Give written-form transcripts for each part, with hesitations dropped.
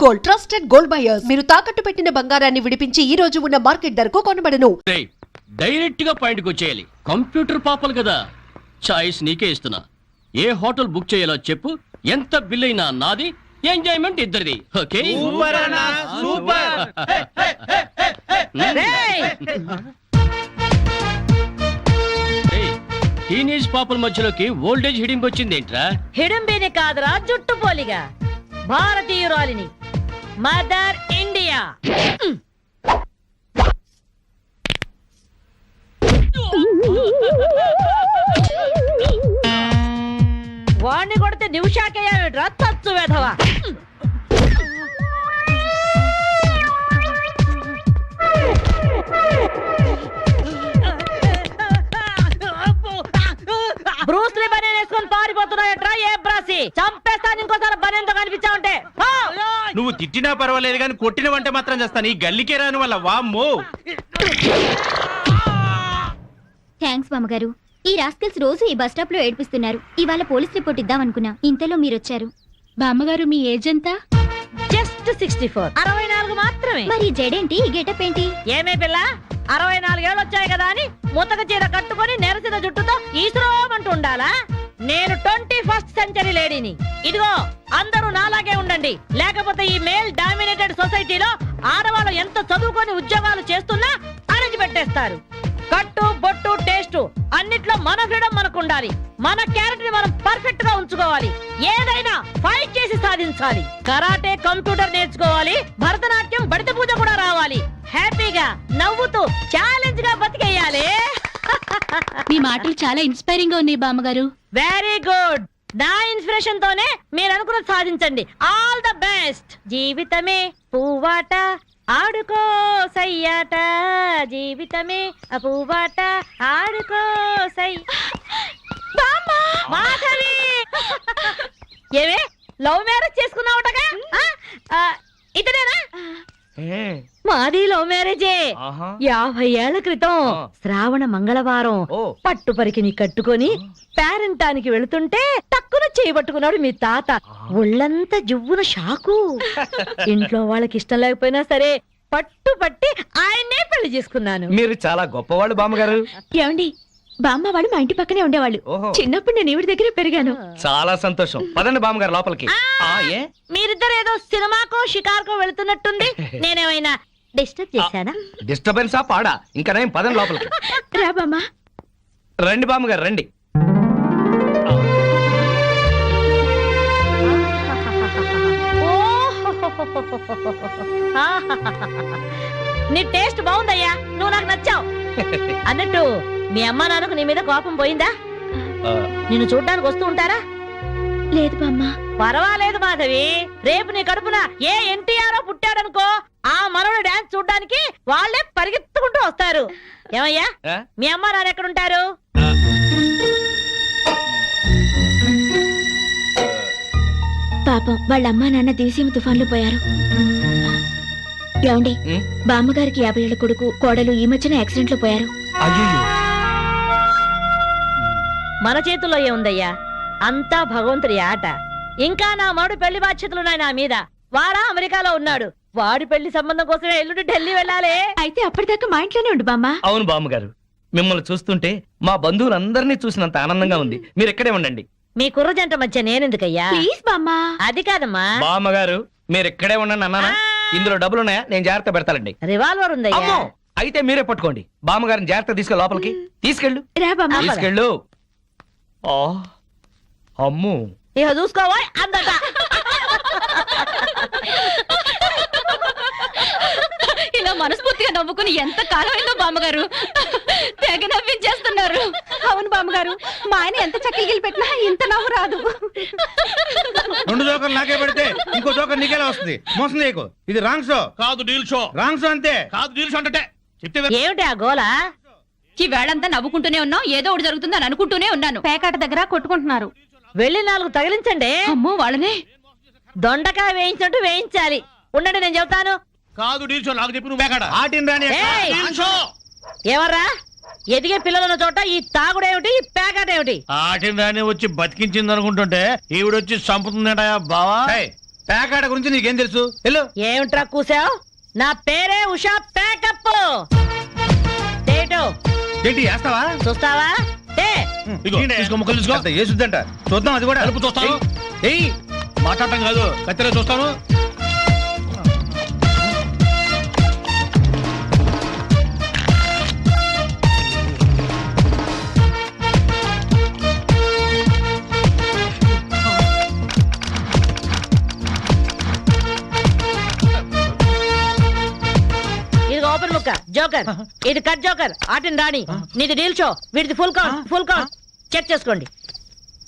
Gold, trusted gold buyers. మీరు తాకట్టు పెట్టిన బంగారాన్ని విడిపించి ఈ రోజు ఉన్న మార్కెట్ ధరకు కొనబడను. డైరెక్ట్ గా పాయింట్ కి వచ్చేయాలి. కంప్యూటర్ పాపలు కదా, చాయిస్ నీకే ఇస్తున్నా. ఏ హోటల్ బుక్ చేయాలో చెప్పు, ఎంత బిల్ అయినా నాది, ఎంజాయ్మెంట్ ఇద్దరిది. ఓకే సూపర్ అన్నా సూపర్. టీనేజ్ పాపల మధ్యలోకి ఓల్డేజ్ హిడింపు వచ్చింది ఏంట్రా? హిడింబిని కాదురా, జుట్టు పోలిగా భారతీయురాలిని, మదర్ ఇండియా. వాణ్ణి కొడితే నిమిషాకేయా తచ్చు వేధవా. బ్రూస్లీ బనేన్ వేసుకొని పారిపోతున్నాయట్రా. ఏ బ్రాసి చంపేస్తాను ఇంకోసారి బనేన్తో కనిపించావుంటే. నువ్వు తిట్టినా పర్వాలేదు కానీ కొట్టిన వంట మాత్రం చేస్తాను. ఈ గల్లికే రాని వల్ల వామ్మో. థ్యాంక్స్ మామగారు. ఈ రాస్కల్స్ రోజు ఈ బస్ స్టాప్ లో ఏడిపిస్తున్నారు. ఇవాళ పోలీస్ రిపోర్ట్ ఇద్దాం అనుకున్నా, ఇంతలో మీరొచ్చారు. బామ్మగారు మీ ఏజ్ ఎంత? జస్ట్ 64. 64 మాత్రమే. మరి జడేంటి, ఈ గెటప్ ఏంటి? ఏమే పిల్ల, 64 ఏళ్ళు వచ్చాయి కదా అని ముతక చీర కట్టుకొని నెరసిన జుట్టుతో ఈశ్వరమంటూ ఉండాలా? నేను 21st సెంచరీ లేడీని. ఇదిగో అందరూ నాలాగే ఉండండి, లేకపోతే ఈ మేల్ డామినేటెడ్ సొసైటీలో ఆడవాళ్ళు ఎంత చదువుకొని ఉద్యోగాలు చేస్తున్నా అరెంజ్ పెట్టేస్తారు. కట్టు బొట్టు టేస్ట్ అన్నిట్లో మన ఫ్రీడమ్ మనకు ఉండాలి. మన క్యారెక్టర్ మనం పర్ఫెక్ట్ గా ఉంచుకోవాలి. ఏదైనా ఫైట్ చేసి సాధించాలి. కరాటే, కంప్యూటర్ నేర్చుకోవాలి. భరతనాట్యం, బడిత పూజ కూడా రావాలి. హ్యాపీగా నవ్వుతూ ఛాలెంజ్ గా బతికేయాలి. మీ మాటలు చాలా ఇన్స్పైరింగ్ గా ఉన్నాయి బామ్మగారు. Very good. నా ఇన్స్పిరేషన్ తోనే మీరు అనుకున్నది సాధించండి. All the best. జీవితమే పువ్వాట, ఆడుకో సయ్యాట. జీవితమే పువ్వాట, ఆడుకో సై. మాధవి, ఏవే లవ్ మ్యారేజ్ చేసుకున్నావుటగా? ఇతనేనా? మాది లవ్ మ్యారేజే. 50 ఏళ్ల క్రితం శ్రావణ మంగళవారం పట్టు పరికిని కట్టుకొని పేరంటానికి వెళుతుంటే టక్కున చేయబట్టుకున్నాడు మీ తాత. ఒళ్ళంతా జువ్వున షాకు. ఇంట్లో వాళ్ళకి ఇష్టం లేకపోయినా సరే పట్టు పట్టి ఆయన్నే పెళ్లి చేసుకున్నాను. మీరు చాలా గొప్పవాళ్ళు బామ్మగారు. ఏమండి, బామ్మ వాళ్ళు మా ఇంటి పక్కనే ఉండేవాళ్ళు. చిన్నప్పుడు నేను ఈవిడ దగ్గర పెరిగాను. చాలా సంతోషం. పదండి బామ్మగారు లోపలికి. మీరిద్దరు ఏదో సినిమాకో షికార్కో వెళుతున్నట్టుంది. నేనేమైనా డిస్టర్బ్ చేశానా? డిస్టర్బెన్సా పాడా? ఇంకా నేను పదండి లోపలికి. రా బామ్మ. రండి బామ్మగారు రండి. నీ టేస్ట్ బాగుందయ్యా, నువ్వు నాకు నచ్చావు. అన్నట్టు మీ అమ్మ నాన్నకు నీ మీద కోపం పోయిందా? నిన్ను చూడ్డానికి వస్తూ ఉంటారా? లేదు బామ్మ. పర్వాలేదు మాధవి. రేపు నీ కడుపున ఏ ఎన్టీఆర్ పుట్టాడనుకో, ఆ మనోడు డాన్స్ చూడ్డానికి వాళ్ళే పరిగెత్తుకుంటూ వస్తారు. ఏమయ్యా, మీ అమ్మ నాన్న ఎక్కడుంటారు? పాపం వాళ్ళ అమ్మా నాన్న దివిసీమ తుఫాన్లో పోయారు. ఏమండి, బామ్మగారికి 50 ఏళ్ల కొడుకు కోడలు ఈ మధ్యన యాక్సిడెంట్ లో పోయారు. మన చేతుల్లో ఏముందయ్యా, అంతా భగవంతుడి ఆట. ఇంకా నా మరుడు పెళ్లి బాధ్యతలున్నాయి నా మీద. వాడా అమెరికాలో ఉన్నాడు. వాడి పెళ్లి సంబంధం కోసమే ఎల్లుండి ఢిల్లీ వెళ్ళాలి. అయితే అప్పటిదాకా మా ఇంట్లోనే ఉండు బామ్మ. అవును బామ్మగారు, మిమ్మల్ని చూస్తుంటే మా బంధువులందరినీ చూసినంత ఆనందంగా ఉంది. మీరు ఇక్కడే ఉండండి. మీ కుర్ర జంట మధ్య నేనెందుకయ్యా? ప్లీజ్ బామ్మ. అది కాదమ్మా బామ్మగారు, మీరు ఇక్కడే ఉండండి అన్నానా? ఇందులో డబ్బులు ఉన్నాయా? నేను జాగ్రత్త పెడతానండి. రివాల్వర్ ఉందయ్యా. అయితే మీరే పట్టుకోండి. బామ్మగారిని జాగ్రత్త తీసుకెళ్ళి లోపలికి తీసుకెళ్ళు. రా బామ్మ. తీసుకెళ్ళు. అమ్ము, ఇక చూసుకోవా అందట. ఇలా మనస్ఫూర్తిగా నవ్వుకుని ఎంత కాలమైందో బామ్మగారు. తెగ నవ్వించేస్తున్నారు. అవును బామ్మగారు, మా ఆయన ఎంత చక్కలు పెట్టినా ఇంత నవ్వు రాదు. 2 జోకర్లు నాకే పెడితే ఇంకో జోకర్ నీకేలా వస్తుంది? మోసం చేయకు. ఇది రాంగ్ షో కాదు, డీల్ షో. రాంగ్ షో అంతే. కాదు, డీల్ షో అంటే ఏమిటి ఆ గోలా? ఈ వేళంతా నవ్వుకుంటూనే ఉన్నాం, ఏదో ఒకటి జరుగుతుందని అనుకుంటూనే ఉన్నాను. పేకాట దగ్గర కొట్టుకుంటున్నారు. వెళ్ళి 4 తగిలించండి. అమ్మో, వాళ్ళనే దొండకాయ వేయించినట్టు వేయించాలి. ఉండండి, నేను చెబుతాను. కాదు, డీల్ షో. నాకు చెప్పి నువ్వు ఆటిని రాని ఎవర్రా? ఎదిగే పిల్లలున్న చోట ఈ తాగుడేమిటి, ఈ పేకాటేమిటి? ఆటిని రాని వచ్చి బతికించింది అనుకుంటుంటే ఈవిడొచ్చి చంపుతుందట బావా. ప్యాకాడ గురించి నీకేం తెలుసు వెళ్ళు. ఏమిట్రా కూసావు? నా పేరే ఉషా ప్యాకప్. డేటో ఏంటి వేస్తావా? చూస్తావా? ఏ ఇదిగో, తీసుకో, ముక్కలు తీసుకో. అంత వేసుద్దంట చూద్దాం అది కూడా. కలుపు చూస్తాను. ఏయ్ మాట్లాడటం కాదు, కత్తిలో చూస్తాను. ఇది ఓపెన్ ముక్క జోకర్, ఇది కట్ జోకర్, ఆటిని రాణి, నీది డీల్ షో, వీడిది full count. Full count check చేసుకోండి.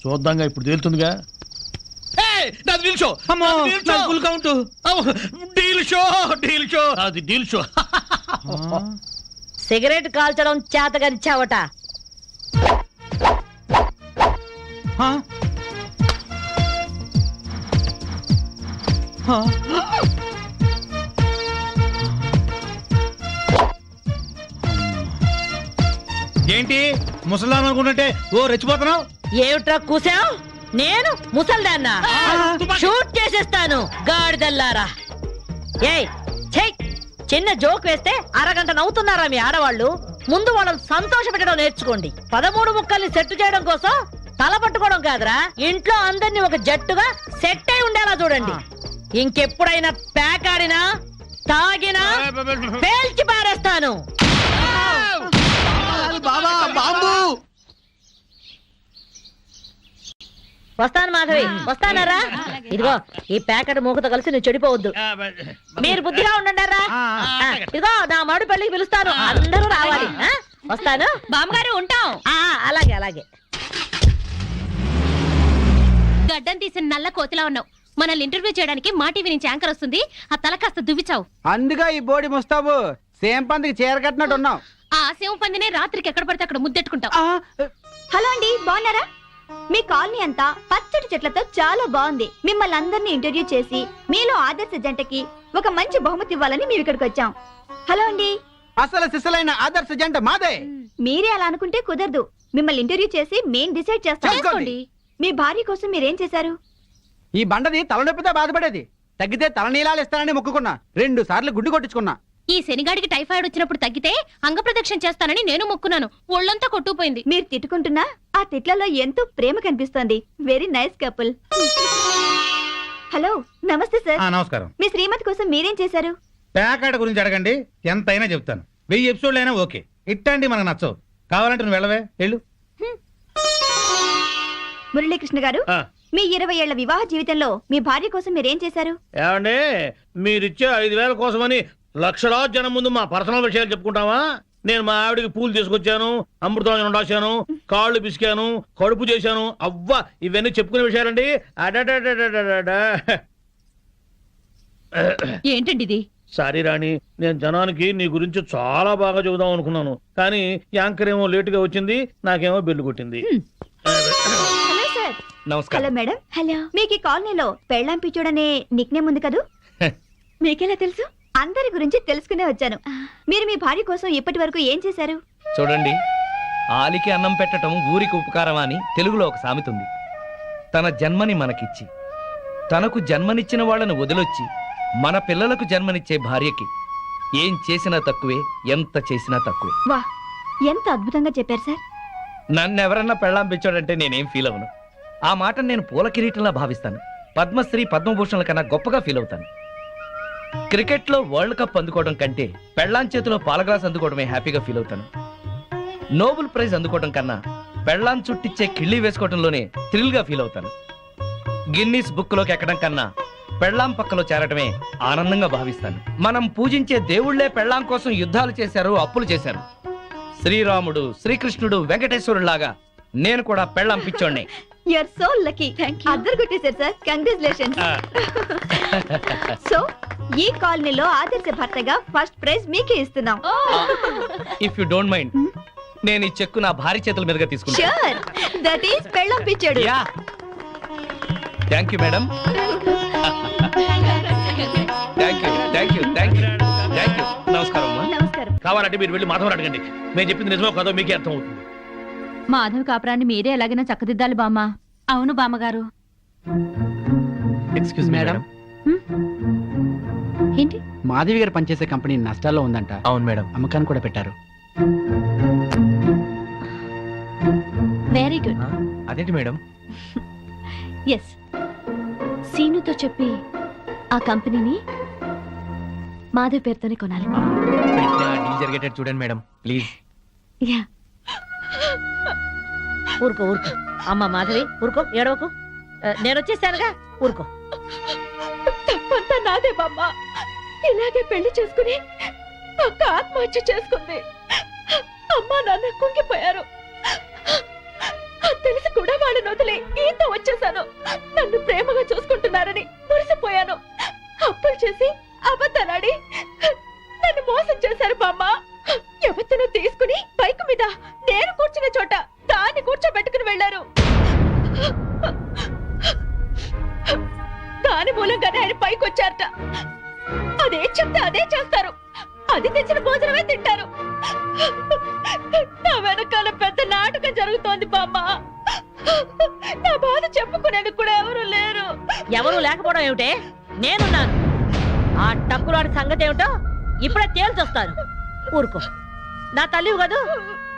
చూద్దాంగా, ఇప్పుడు తేలుతుందిగా. నాది డీల్ షో. అమ్మో, నాది డీల్ షో. నాది full count. Deal show, deal show. అది డీల్ షో. సిగరెట్ కాల్చడం చేతగాని చావట. ఆ? ఆ? ఏంటి ముసలాం అనుకుంటుంటే ఓ రెచ్చిపోతున్నావు? ఏమిట్రా కూసావు? నేను ముసల్దాన్నా? షూట్ చేసేస్తాను గాడిదల్లారా. ఏయ్ ఛై, చిన్న జోక్ వేస్తే అరగంట నవ్వుతున్నారా మీ ఆడవాళ్ళు? ముందు వాళ్ళని సంతోష పెట్టడం నేర్చుకోండి. 13 ముక్కల్ని సెట్ చేయడం కోసం తల పట్టుకోవడం కాదురా, ఇంట్లో అందరినీ ఒక జట్టుగా సెట్ అయి ఉండేలా చూడండి. ఇంకెప్పుడైనా ప్యాక్ ఆడినా తాగినా పేల్చి పారేస్తాను. వస్తాను మాధవి, వస్తానారా? ఇదిగో ఈ ప్యాకెట్ మూకతో కలిసి నువ్వు చెడిపోవద్దు. మీరు బుద్ధిగా ఉండండారా? ఇదిగో నా మాడు పెళ్లికి పిలుస్తాను, అందరూ రావాలి. వస్తాను బామ్మగారు, ఉంటాం. అలాగే అలాగే. గడ్డం తీసిన నల్ల కోతిలా ఉన్నావు. మనల్ని ఇంటర్వ్యూ చేయడానికి మా టీవీ నుంచి యాంకర్ వస్తుంది. ఆ తల కాస్త దువ్విచావు. అందుగా ఈ బోడి ముస్తాబు సేమ్ పందికి చీర కట్టినట్టు ఉన్నావు. ఆ సింహ పందినే రాత్రికి ఎక్కడ పడితే అక్కడ ముద్దెట్టుకుంటావు. హలో అండి, బాగున్నారా? మీ కాలనీ అంతా పచ్చడి చెట్లతో చాలా బాగుంది. మిమ్మల్ని అందరినీ ఇంటర్వ్యూ చేసి మీలో ఆదర్శ జంటకి ఒక మంచి బహుమతి ఇవ్వాలని మేము ఇక్కడికి వచ్చాం. హలో అండి. అసలు సిసలైన ఆదర్శ జంట మాదే. మీరే అలా అనుకుంటే కుదరదు. మిమ్మల్ని ఇంటర్వ్యూ చేసి మేం డిసైడ్ చేస్తాం. చేసుకోండి. మీ భార్య కోసం మీరేం చేశారు? ఈ బండది తలనొప్పితో బాధపడేది. తగ్గితే తలనీలాలు ఇస్తానని మొక్కుకున్నా. 2 సార్లు గుడ్డు కొట్టించుకున్నా. ఈ శనిగాడికి టైఫాయిడ్ వచ్చినప్పుడు తగ్గితే అంగప్రదక్షిణ చేస్తానని నేను మొక్కున్నాను. ఒళ్ళంతా కొట్టుకుపోయింది. మీరు తిట్టుకుంటున్నా ఆ తిట్లలో ఎంతో ప్రేమ కనిపిస్తోంది. Very nice couple. హలో, నమస్తే సార్. నమస్కారం. మీ శ్రీమతి కోసం మీరేం చేశారు? ప్యాకాడ గురించి అడగండి, ఎంత అయినా చెప్తాను. 1000 ఎపిసోడ్లు అయినా ఓకే. ఇట్టండి మనకు నచ్చవు. కావాలంటే నువ్వు వెళ్ళవే, వెళ్ళు. మురళీకృష్ణ గారు, మీ 20 ఏళ్ల వివాహ జీవితంలో మీ భార్య కోసం మీరేం చేశారు? ఏమండి, మీరిచ్చే 5,000 కోసమని లక్షలాది జనం ముందు మా పర్సనల్ విషయాలు చెప్పుకుంటావా? నేను మా ఆవిడికి పూలు తీసుకొచ్చాను, అమృతం రాశాను, కాళ్ళు పిసికాను, కడుపు చేశాను. అవ్వా, ఇవన్నీ చెప్పుకునే విషయాలండి. ఏంటండి ఇది? సారీ రాణి, నేను జనానికి నీ గురించి చాలా బాగా చెబుదాం అనుకున్నాను, కానీ యాంకర్ ఏమో లేటుగా వచ్చింది, నాకేమో బెల్లు కొట్టింది. Hello sir. నమస్కారం. Hello madam. హలో. మీకు ఈ కాలనీలో పెళ్ళాం పిచ్చోడనే నిక్నేమ్ ఉంది కదూ? మీకెలా తెలుసు? అందరి గురించి తెలుసుకునే వచ్చాను. మీరు మీ భార్య కోసం ఇప్పటి వరకు ఏం చేశారు? చూడండి, ఆలికి అన్నం పెట్టడం ఊరికి ఉపకారం అని తెలుగులో ఒక సామెత ఉంది. తన జన్మని మనకిచ్చి తనకు జన్మనిచ్చిన వాళ్ళను వదిలొచ్చి మన పిల్లలకు జన్మనిచ్చే భార్యకి ఏం చేసినా తక్కువే, ఎంత చేసినా తక్కువే. వా, ఎంత అద్భుతంగా చెప్పారు సార్. నన్నెవరన్నా పెళ్ళాం పిచ్చోడంటే నేనేం ఫీల్ అవను. ఆ మాట నేను పూల కిరీటంలా భావిస్తాను. పద్మశ్రీ పద్మభూషణల కన్నా గొప్పగా ఫీల్ అవుతాను. క్రికెట్లో వరల్డ్ కప్ అందుకోవడం కంటే పెళ్ళాం చేతిలో పాలగ్లాస్ అందుకోవడమే హ్యాపీగా ఫీల్ అవుతాను. నోబెల్ ప్రైజ్ అందుకోవడం కన్నా పెళ్ళాం చుట్టిచ్చే కిళ్ళి వేసుకోవడంలోనే థ్రిల్ గా ఫీల్ అవుతాను. గిన్నీస్ బుక్ లోకి ఎక్కడం కన్నా పెళ్ళాం పక్కలో చేరటమే ఆనందంగా భావిస్తాను. మనం పూజించే దేవుళ్లే పెళ్ళాం కోసం యుద్ధాలు చేశారు, అప్పులు చేశారు. శ్రీరాముడు, శ్రీకృష్ణుడు, వెంకటేశ్వరులాగా నేను కూడా పెళ్ళాం పిచ్చోడ్నే. You are so lucky. అద్దరు కొట్టేశారు సార్. కంగ్రాచులేషన్స్. సో ఈ కాలనీలో ఆదర్శ భర్తగా ఫస్ట్ ప్రైజ్ మీకే ఇస్తున్నాం. ఇఫ్ యు డోంట్ మైండ్, నేను ఈ చెక్కు నా భార్య చేతుల మీదుగా తీసుకుంటాను. ష్యూర్, దట్ ఈస్ పెళ్ళాం పిచ్చోడు. Yeah, thank you madam. Thank you, thank you, thank you, thank you. నమస్కారం అమ్మా. నమస్కారం. కావాలంటే మీరు వెళ్ళి మాధవని అడగండి. నేను చెప్పింది నిజమో కాదో మీకే అర్థం అవుతుంది. మాధవ్ కాపురాన్ని మీరే ఎలాగైనా చక్కదిద్దాలి బామ్మ. అవును బామ్మగారు. ఎక్స్క్యూజ్ మేడం, ఏంటి? మాధవి గారు పనిచేసే కంపెనీ నష్టాల్లో ఉందంట. అవును మేడం. అమ్మకాన్ని కూడా పెట్టారు. Very good. అదేంటి మేడం? ఎస్, సీనుతో చెప్పి ఆ కంపెనీని మాధవ్ పేరుతోనే కొనాలి. డీల్ జరిగేటట్టు చూడండి మేడం ప్లీజ్. యా. ఊరుకో ఊరుకో అమ్మ మాధవి, ఊరుకో, ఏడవకు. నేను వచ్చేసానుగా, ఊరుకో. తప్పంతా నాదే బామ్మ. ఇలాగే పెళ్లి చేసుకుని అక్క ఆత్మహత్య చేసుకుంది. అమ్మా నాన్న కుంగిపోయారు. తెలిసి కూడా వాళ్ళని వదిలి ఈత వచ్చేసాను. నన్ను ప్రేమగా చూసుకుంటున్నారని మురిసిపోయాను. అప్పులు చేసి అబద్ధాలాడి నన్ను మోసం చేశారు బామ్మ. ఎవరినో తీసుకుని బైక్ మీద నేను కూర్చున్న చోట దాన్ని కూర్చోబెట్టుకుని వెళ్లారు. దాని మూలంగానే ఆయన పైకి వచ్చారట. అదే చెప్తే అదే చేస్తారు. అది తెచ్చిన భోజనమే తింటారు. నా వెనకాల పెద్ద నాటకం జరుగుతోంది బామ్మ. నా బాధ చెప్పుకునేందుకు కూడా ఎవరు లేరు. ఎవరు లేకపోవడం ఏమిటే? నేనున్నాను. ఆ టక్కులాడి సంగతి ఏమిటో ఇప్పుడే తేల్చొస్తాను. ఊరుకో, నా తల్లివి కదూ,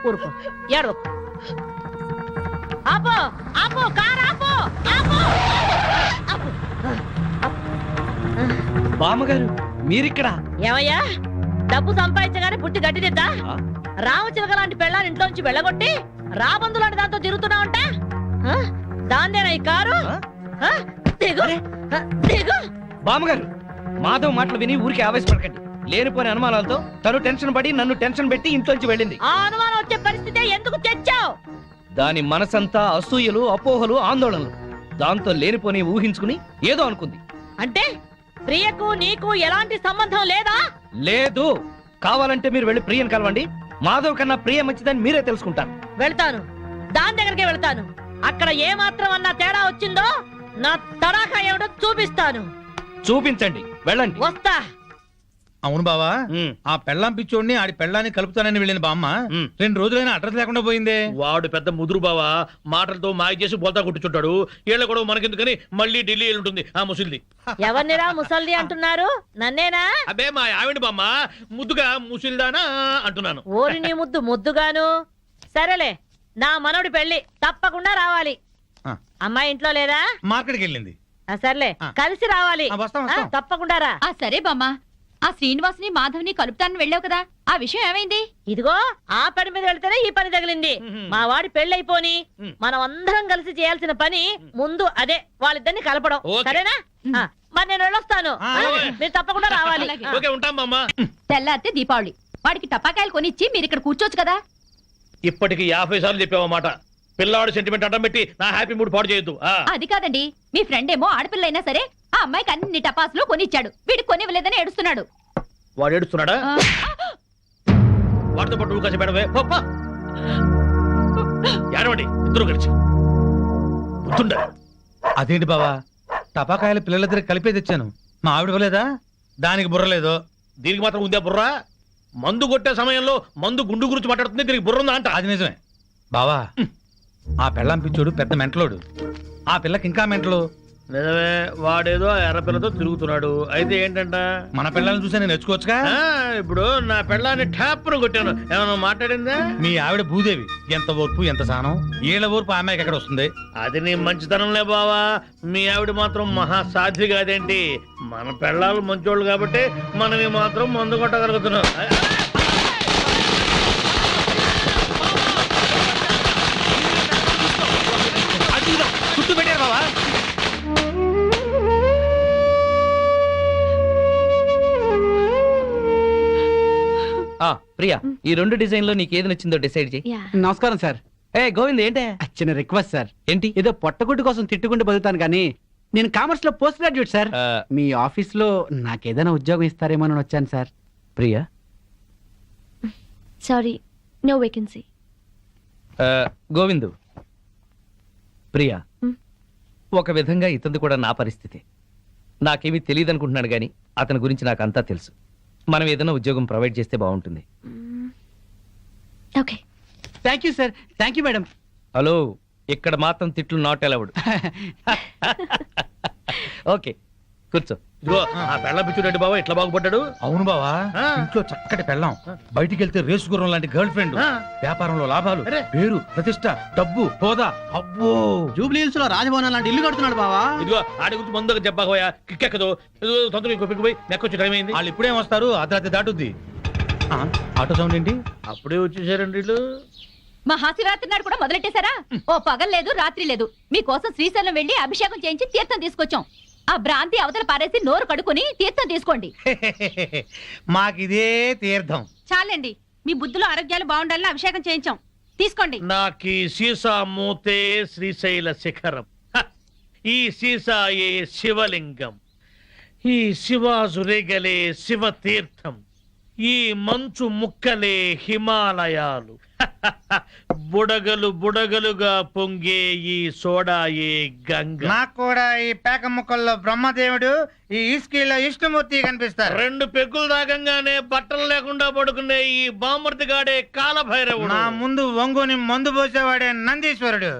ఊరుకో, ఏడవకు. ఆపో ఆపో, కారు ఆపో, ఆపో, ఆపో. బామ్మగారు మీరిక్కడ? ఏమయ్యా, డబ్బు సంపాదించగానే పుట్టి గట్టిదిద్దా? రామచిలక లాంటి పెళ్ళాన్ని ఇంట్లోంచి వెళ్ళగొట్టి రాబందు లాంటి దాంతో తిరుగుతున్నావంట. దాన్నేనా ఈ కారు? దిగు, దిగు. బామ్మగారు మాధవ్ మాటలు విని ఊరికి ఆవేశపడకండి. లేనిపోని అనుమానాలతో తను టెన్షన్ పడి నన్ను టెన్షన్ పెట్టి ఇంట్లోంచి వెళ్ళింది. ఆ అనుమానం వచ్చే పరిస్థితి ఎందుకు తెచ్చావు? దాని మనసంతా అసూయలు, అపోహలు, ఆందోళనలు. దాంతో లేనిపోని ఊహించుకుని ఏదో అనుకుంది. అంటే ప్రియకు నీకు ఎలాంటి సంబంధం లేదా? లేదు. కావాలంటే మీరు వెళ్ళి ప్రియని కలవండి. మాధవ్ కన్నా ప్రియ మంచిదని మీరే తెలుసుకుంటారు. వెళ్తాను, దాని దగ్గరికి వెళ్తాను. అక్కడ ఏ మాత్రం అన్నా తేడా వచ్చిందో నా తడాఖా ఏమిటో చూపిస్తాను. చూపించండి, వెళ్ళండి. వస్తా. అవును బావా, ఉమ్. ఆ పెళ్ళాం పిచ్చోడిని ఆడి పెళ్ళాన్ని కలుపుతానని వెళ్ళిన బామ్మ 2 రోజులైనా అడ్రస్ లేకుండా పోయిందే. వాడు పెద్ద ముదురు బావా, మాటలతో మాయ చేసి బోల్తా కొట్టుచుంటాడు. ఏళ్ళ కూడా మనకెందుకని మళ్ళీ ఢిల్లీ ఉంటుంది ఆ ముసిల్ది. ఎవరినిరా ముసల్ది అంటున్నారు? నన్నేనా? అబ్బే మా ఆవిడ బామ్మ, ముద్దుగా ముసిల్దానా అంటున్నాను. ఓరి నీ ముద్దు ముద్దుగాను. సరేలే, నా మనవడి పెళ్లి తప్పకుండా రావాలి. ఆ. అమ్మాయి ఇంట్లో లేదా? మార్కెట్కి వెళ్ళింది. సర్లే, ఆ. కలిసి రావాలి. వస్తాం, వస్తాం. తప్పకుండా రా. ఆ సరే బామ్మ, ఆ శ్రీనివాసుని మాధవ్ని కలుపుతానని వెళ్ళావు కదా, ఆ విషయం ఏమైంది? ఇదిగో ఆ పని మీద వెళ్తేనే ఈ పని తగిలింది. మా వాడి పెళ్ళైపోని మనం అందరం కలిసి చేయాల్సిన పని ముందు అదే, వాళ్ళిద్దరిని కలపడం. ఓకే. సరేనా? మరి నేను వెళ్ళొస్తాను. మీరు తప్పకుండా రావాలి. ఓకే, ఉంటాం బామ్మ. తెల్లారితే దీపావళి, వాడికి టపాకాయలు కొనిచ్చి మీరు ఇక్కడ కూర్చోవచ్చు కదా. ఇప్పటికి 50 సార్లు చెప్పావన్నమాట. పిల్లాడు సెంటిమెంట్ అడ్డం పెట్టి నా హ్యాపీ మూడ్ పాడు చేయొద్దు. అది కాదండి, మీ ఫ్రెండ్ ఏమో ఆడపిల్లైనా సరే ఆ అమ్మాయికి అన్ని టపాసులు కొనిచ్చాడు, వీడికి కొనివ్వలేదని ఏడుస్తున్నాడు. వాడు ఏడుస్తున్నాడా? వాడితో పాటు నువ్వు కాసి పెడవే. ఏడవండి ఇద్దరు కలిసి. గుర్తుండ. అదేంటి బావా, టపాకాయలు పిల్లలిద్దరికి కలిపే తెచ్చాను. మా ఆవిడ ఇవ్వలేదా? దానికి బుర్రలేదు. దీనికి మాత్రం ఉందే బుర్ర? మందు కొట్టే సమయంలో మందు గుండు గురించి మాట్లాడుతుంది, దీనికి బుర్ర ఉందా అంట. అది నిజమే బావా. ఆ పెళ్ళాం పిచ్చోడు పెద్ద మెంటలోడు. ఆ పిల్లకి ఇంకా మెంటలు. నిజమే, వాడేదో ఎర్రపిల్లతో తిరుగుతున్నాడు. అయితే ఏంటంట? మన పిల్లల్ని చూసి నేను నేర్చుకోవచ్చుగా. ఇప్పుడు నా పెళ్ళాన్ని ట్యాప్ను కొట్టాను, ఏమన్నా మాట్లాడిందా? మీ ఆవిడ భూదేవి, ఎంత ఓర్పు ఎంత సహనం. ఏళ్ళ ఓర్పు ఆ అమ్మాయికి ఎక్కడ వస్తుంది? అది నీ మంచితనంలే బావా. మీ ఆవిడ మాత్రం మహాసాధ్వి కాదేంటి? మన పెళ్ళాలు మంచోళ్ళు కాబట్టి మనవి మాత్రం మందు కొట్టగలుగుతున్నాం. చుట్టూ పెట్టారు బావా. ప్రియా, ఈ 2 డిజైన్ లో నీకు ఏది నచ్చిందో డిసైడ్ చేయి. నమస్కారం సార్. ఏ గోవింద్, ఏంటే? చిన్న రిక్వెస్ట్ సార్. ఏంటి? ఏదో పొట్టగుడ్డు కోసం తిట్టుకుంటూ బతుకుతాను కానీ నేను కామర్స్ లో పోస్ట్ గ్రాడ్యుయేట్ సార్. మీ ఆఫీస్ లో నాకేదైనా ఉద్యోగం ఇస్తారేమోనని వచ్చాను sir. Priya, sorry, no vacancy. Govindu, Priya, ఒక విధంగా ఇతను కూడా నా పరిస్థితి. నాకేమీ తెలియదు అనుకుంటున్నాడు కానీ అతని గురించి నాకు అంతా తెలుసు. మనం ఏదైనా ఉద్యోగం ప్రొవైడ్ చేస్తే బాగుంటుంది. Okay. Thank you sir. Thank you madam. Hello, ఇక్కడ మాత్రం తిట్లు నాట్ అలౌడ్. ఓకే, కూర్చో. ఇదిగో ఆ పెళ్ళ పిచ్చుడండి బాబా ఇట్లా బాగుపడ్డాడు. అవును బావా, ఆ. ఇంట్లో చక్కటి పెళ్ళాం, బయటికి వెళ్తే రేసు గుర్రం లాంటి గర్ల్ ఫ్రెండ్, ఆ. వ్యాపారంలో లాభాలు, అరే. పేరు ప్రతిష్ట, డబ్బు, హోదా. అబ్బో, జూబ్లీ హిల్స్ లో రాజభవనం లాంటి ఇల్లు కడుతున్నాడు బావా. ఇదిగో ఆడి గురించి ముందుగా చెప్పకపోయా కిక్కెక్కదు. ఇదిగో తొందరగా ఇంకో పిక్కు పోయి నెక్కొచ్చే టైం అయింది. వాళ్ళు ఇప్పుడేం వస్తారు, అర్ధరాత్రి దాటుద్ది. ఆ, ఆటో సౌండ్ ఏంటి? అప్పుడే వచ్చేసారండి వీళ్ళు. మహాశివరాత్రి నాడు కూడా మొదలెట్టేశారా? ఓ పగలు లేదు రాత్రి లేదు, మీకోసం శ్రీశైలం వెళ్లి అభిషేకం చేయించి తీర్థం తీసుకొచ్చాం. ఆ భ్రాంతి అవతల పారేసి నోరు కడుకొని తీర్థం తీసుకోండి. మాకిదే తీర్థం. చాలండి, మీ బుద్ధులు ఆరోగ్యాలు బాగుండాలని అభిషేకం చేయించాం, తీసుకోండి. నాకీ సీసా మూతే శ్రీశైల శిఖరం, హ! ఈ సీసాయే శివలింగం, ఈ శివాజురేగలే శివ తీర్థం, ఈ మంచు ముక్కలే హిమాలయాలు, హ! బుడగలు బుడగలుగా పొంగే ఈ సోడాయే గంగ. నాకు కూడా ఈ పేక ముక్కల్లో బ్రహ్మదేవుడు, ఈ ఇస్కీలో విష్ణుమూర్తి కనిపిస్తారు. 2 పెగ్గులు దాగంగానే బట్టలు లేకుండా పడుకునే ఈ బామర్తిగాడే కాలభైరవుడు. నా ముందు వంగుని మందు పోసేవాడే నందీశ్వరుడు.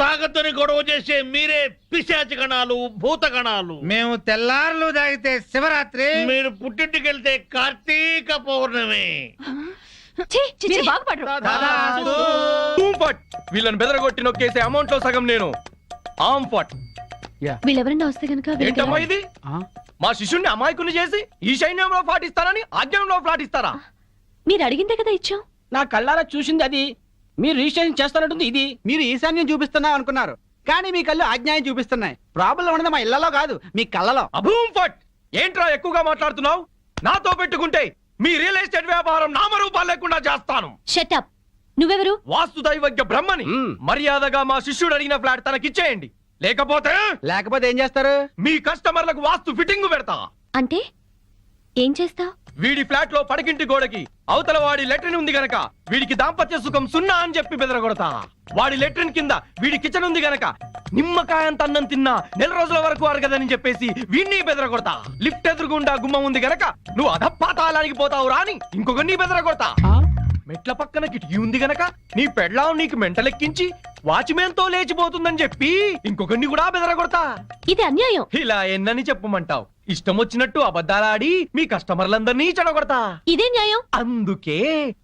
తాగద్దని గొడవ చేసే మీరే పిశాచి గణాలు, భూత గణాలు. మేము తెల్లారులు తాగితే శివరాత్రి, మీరు పుట్టింటికి వెళ్తే కార్తీక పౌర్ణమి. మీరు బాగుపడరు. వీళ్ళని బెదరగొట్టి నొక్కేసే అమౌంట్ లో సగం నేను. ఆమ్ ఫట్. వీళ్ళెవరన్నా వస్తే కనుక ఏంటమ్మా ఇది? మా శిష్యుణ్ణి అమాయకుని చేసి ఈ సైన్యంలో పాటిస్తారని ఆజ్ఞంలో పాటిస్తారా? మీరు అడిగిందే కదా ఇచ్చాం. నా కళ్ళారా చూసింది అది. మీరు రిజిస్ట్రేషన్ చేస్తానంటుంది ఇది. మీరు ఈశాన్యం చూపిస్తున్నాం అనుకున్నారు, కానీ మీ కళ్ళు ఆజ్ఞాయం చూపిస్తున్నాయి. ప్రాబ్లం ఉన్నది మా ఇళ్లలో కాదు, మీ కళ్ళలో. అభూమ్ ఫట్. ఏంట్రా ఎక్కువగా మాట్లాడుతున్నావు? నాతో పెట్టుకుంటే మీ రియల్ ఎస్టేట్ వ్యాపారం నామరూపాలు లేకుండా చేస్తాను. షటప్. నువ్వెవరు? వాస్తు దైవజ్ఞ బ్రహ్మని. మర్యాదగా మా శిష్యుడు అడిగిన ఫ్లాట్ తనకిచ్చేయండి, లేకపోతే ఏం చేస్తారు? మీ కస్టమర్లకు వాస్తు ఫిట్టింగ్ పెడతా. అంటే ఏం చేస్తావ్? వీడి ఫ్లాట్ లో పడకింటి గోడకి అవతల వాడి లెట్రిన్ ఉంది గనక వీడికి దాంపత్య సుఖం 0 అని చెప్పి బెదరగొడతా. వాడి లెట్రిన్ కింద వీడి కిచెన్ ఉంది గనక నిమ్మకాయంత అన్నం తిన్నా 4 రోజుల వరకు అరగదని చెప్పేసి వీడిని బెదరగొడతా. లిఫ్ట్ ఎదురుగుండా గుమ్మం ఉంది గనక నువ్వు అధపాతాళానికి పోతావు రాని ఇంకొకరిని బెదరగొడతా. మెట్ల పక్కన కిటికీ ఉంది గనక నీ పెళ్ళాం నీకు మెంటలెక్కించి వాచ్మెన్ తో లేచిపోతుందని చెప్పి ఇంకొకరిని కూడా బెదరగొడతా. ఇది అన్యాయం. ఇలా ఎన్నని చెప్పమంటావు? ఇష్టం వచ్చినట్టు అబద్ధాలాడి మీ కస్టమర్లందరినీ చెడగొడతా. ఇదే న్యాయం. అందుకే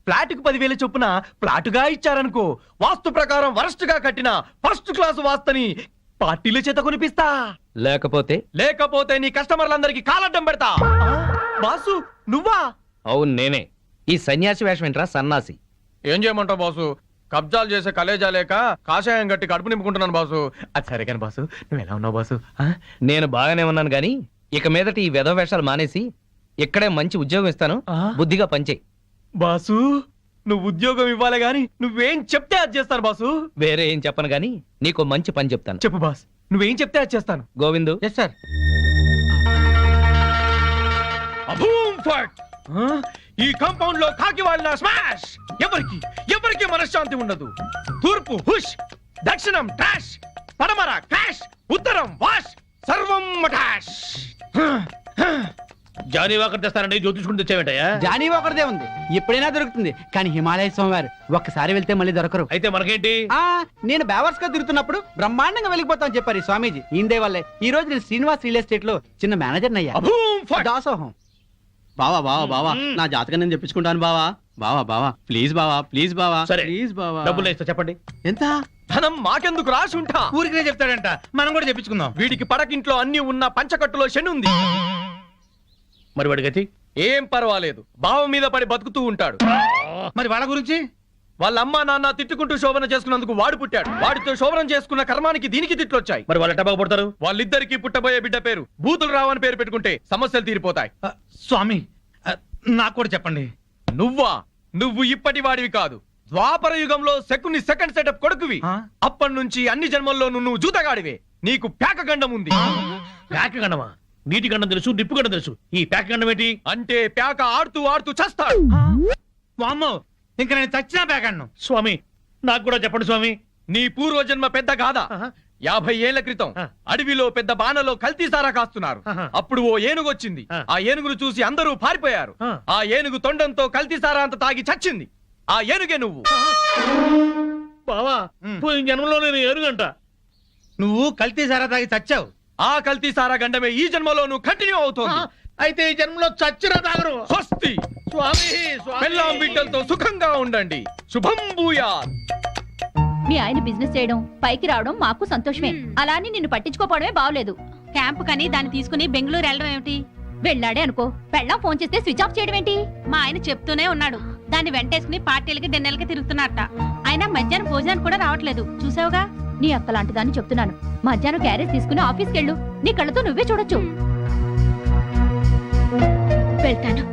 ఫ్లాట్ కు 10,000 చొప్పున ఫ్లాటుగా ఇచ్చారనుకో, వాస్తు ప్రకారం వరస్ట్ గా కట్టిన ఫస్ట్ క్లాస్ వాస్తుని పార్టీల చేత కొనిపిస్తా. లేకపోతే నీ కస్టమర్లందరికి కాలడ్డం పెడతా. బాసు నువ్వా? అవును నేనే. ఈ సన్యాసి వేషం ఏంట్రా సన్నాసి? ఏం చేయమంటావు బాసు? కబ్జాలు చేసే కలేజా లేక కాషాయం గట్టి కడుపు నింపుకుంటున్నాను బాసు. అది సరే కానీ బాసు, నువ్వు ఎలా ఉన్నావు బాసు? నేను బాగానే ఉన్నాను గాని ఇక మీదట ఈ వెధవ వేషాలు మానేసి ఇక్కడే మంచి ఉద్యోగం ఇస్తాను, బుద్ధిగా పనిచేయి. బాసు నువ్వు ఉద్యోగం ఇవ్వాలి గాని నువ్వేం చెప్తే అది చేస్తాను బాసు. వేరే ఏం చెప్పను గాని నీకు మంచి పని చెప్తాను. చెప్పు బాస్, నువ్వేం చెప్తే అది చేస్తాను. గోవిందు. Yes sir. ఈ కాంపౌండ్ లో కాకి వాళ్ళ స్మాష్. ఎవరికి మనశ్శాంతి ఉండదు. తూర్పు హుష్, దక్షిణం ట్రాష్, పడమర క్రాష్, ఉత్తరం వాష్, సర్వం మటాష్. జానీ వాకర్ తెస్తానండి, జ్యోతిష్కుని తెచ్చావేంటయ్యా? జానీ ఒకరిదే ఉంది, ఎప్పుడైనా దొరుకుతుంది. కానీ హిమాలయ స్వామివారు ఒక్కసారి వెళ్తే మళ్ళీ దొరకరు. అయితే మనకేంటి? నేను బేవర్స్ గా తిరుగుతున్నప్పుడు బ్రహ్మాండంగా వెళ్ళిపోతాను చెప్పారు ఈ స్వామీజీ. ఇందే వల్లే ఈ రోజు నేను శ్రీనివాస్ రియల్ ఎస్టేట్ లో చిన్న మేనేజర్ అయ్యా. దాసోహం. బావా బావా బావా, నా జాతకం నేను చెప్పించుకుంటాను బావా. బావా బావా ప్లీజ్ బావా, ప్లీజ్ బావా, సరే. ప్లీజ్ బావా. డబ్బులు ఇస్తా, చెప్పండి ఎంత? ధనం మాకెందుకు రాసి ఉంటా. ఊరికే చెప్తాడంట, మనం కూడా చెప్పించుకుందాం. వీడికి పడకింట్లో అన్ని ఉన్న పంచకట్టులో శని ఉంది. మరి వాడి గతి? ఏం పర్వాలేదు, బావ మీద పడి బతుకుతూ ఉంటాడు. మరి వాళ్ళ గురించి? వాళ్ళ అమ్మా నాన్న తిట్టుకుంటూ శోభన చేసుకున్నందుకు వాడు పుట్టాడు. వాడితో శోభనం చేసుకున్న కర్మానికి దీనికి తిట్లొచ్చాయి. మరి వాళ్ళు ఎట్ట బాగుపడతారు? వాళ్ళిద్దరికి పుట్టబోయే బిడ్డ పేరు బూతులు రావని పేరు పెట్టుకుంటే సమస్యలు తీరిపోతాయి. స్వామి నాకు కూడా చెప్పండి. నువ్వు ఇప్పటి వాడివి కాదు, ద్వాపర యుగంలో శకుని సెకండ్ సెటప్ కొడుకువి. అప్పటి నుంచి అన్ని జన్మల్లోనూ నువ్వు జూతగాడివే. నీకు ప్యాక గండం ఉంది. ప్యాక గండమా? నీటి గండం తెలుసు, నిప్పు గండం తెలుసు, ఈ ప్యాక గండం ఏంటి? అంటే ప్యాక ఆడుతూ ఆడుతూ చస్తాడు. వామ్మో, ఇంకా నేను చచ్చినా ప్యాకన్ను. స్వామి నాకు కూడా చెప్పండి స్వామి. నీ పూర్వజన్మ పెద్ద గాథ. 50 ఏళ్ల క్రితం అడవిలో పెద్ద బాణలో కల్తీ సారా కాస్తున్నారు. అప్పుడు ఓ ఏనుగు వచ్చింది. ఆ ఏనుగును చూసి అందరూ పారిపోయారు. ఆ ఏనుగు తొండంతో కల్తీ సారా అంత తాగి చచ్చింది. ఆ ఏనుగే నువ్వు. బావా పోయిన జన్మలో నేను ఏనుగంట. నువ్వు కల్తీ సారా తాగి చచ్చావు. ఆ కల్తీ సారా గండమే ఈ జన్మలో నువ్వు కంటిన్యూ అవుతోంది. అయితే ఈ జన్మలో చచ్చిన తాగరు. స్వస్తి. స్వామి పెళ్ళాం బిడ్డలతో సుఖంగా ఉండండి. శుభం భూయాత్. మీ ఆయన బిజినెస్ చేయడం పైకి రావడం మాకు సంతోషమే. అలా అని నిన్ను పట్టించుకోపోవడమే బాగలేదు. క్యాంప్ కని దాన్ని తీసుకుని బెంగళూరు వెళ్ళడం ఏమిటి? వెళ్ళాడే అనుకో, పెళ్ళాం ఫోన్ చేస్తే స్విచ్ ఆఫ్ చేయడం ఏంటి? మా ఆయన చెప్తూనే ఉన్నాడు, దాన్ని వెంటేసుకుని పార్టీలకి డిన్నర్లకి తిరుగుతున్నట్ట. ఆయన మధ్యాహ్నం భోజనానికి కూడా రావట్లేదు. చూసావుగా? నీ అక్క లాంటి దాన్ని చెప్తున్నాను. మధ్యాహ్నం క్యారేజ్ తీసుకుని ఆఫీస్కి వెళ్ళు. నీ కళ్ళతో నువ్వే చూడొచ్చు. వెళ్తాను.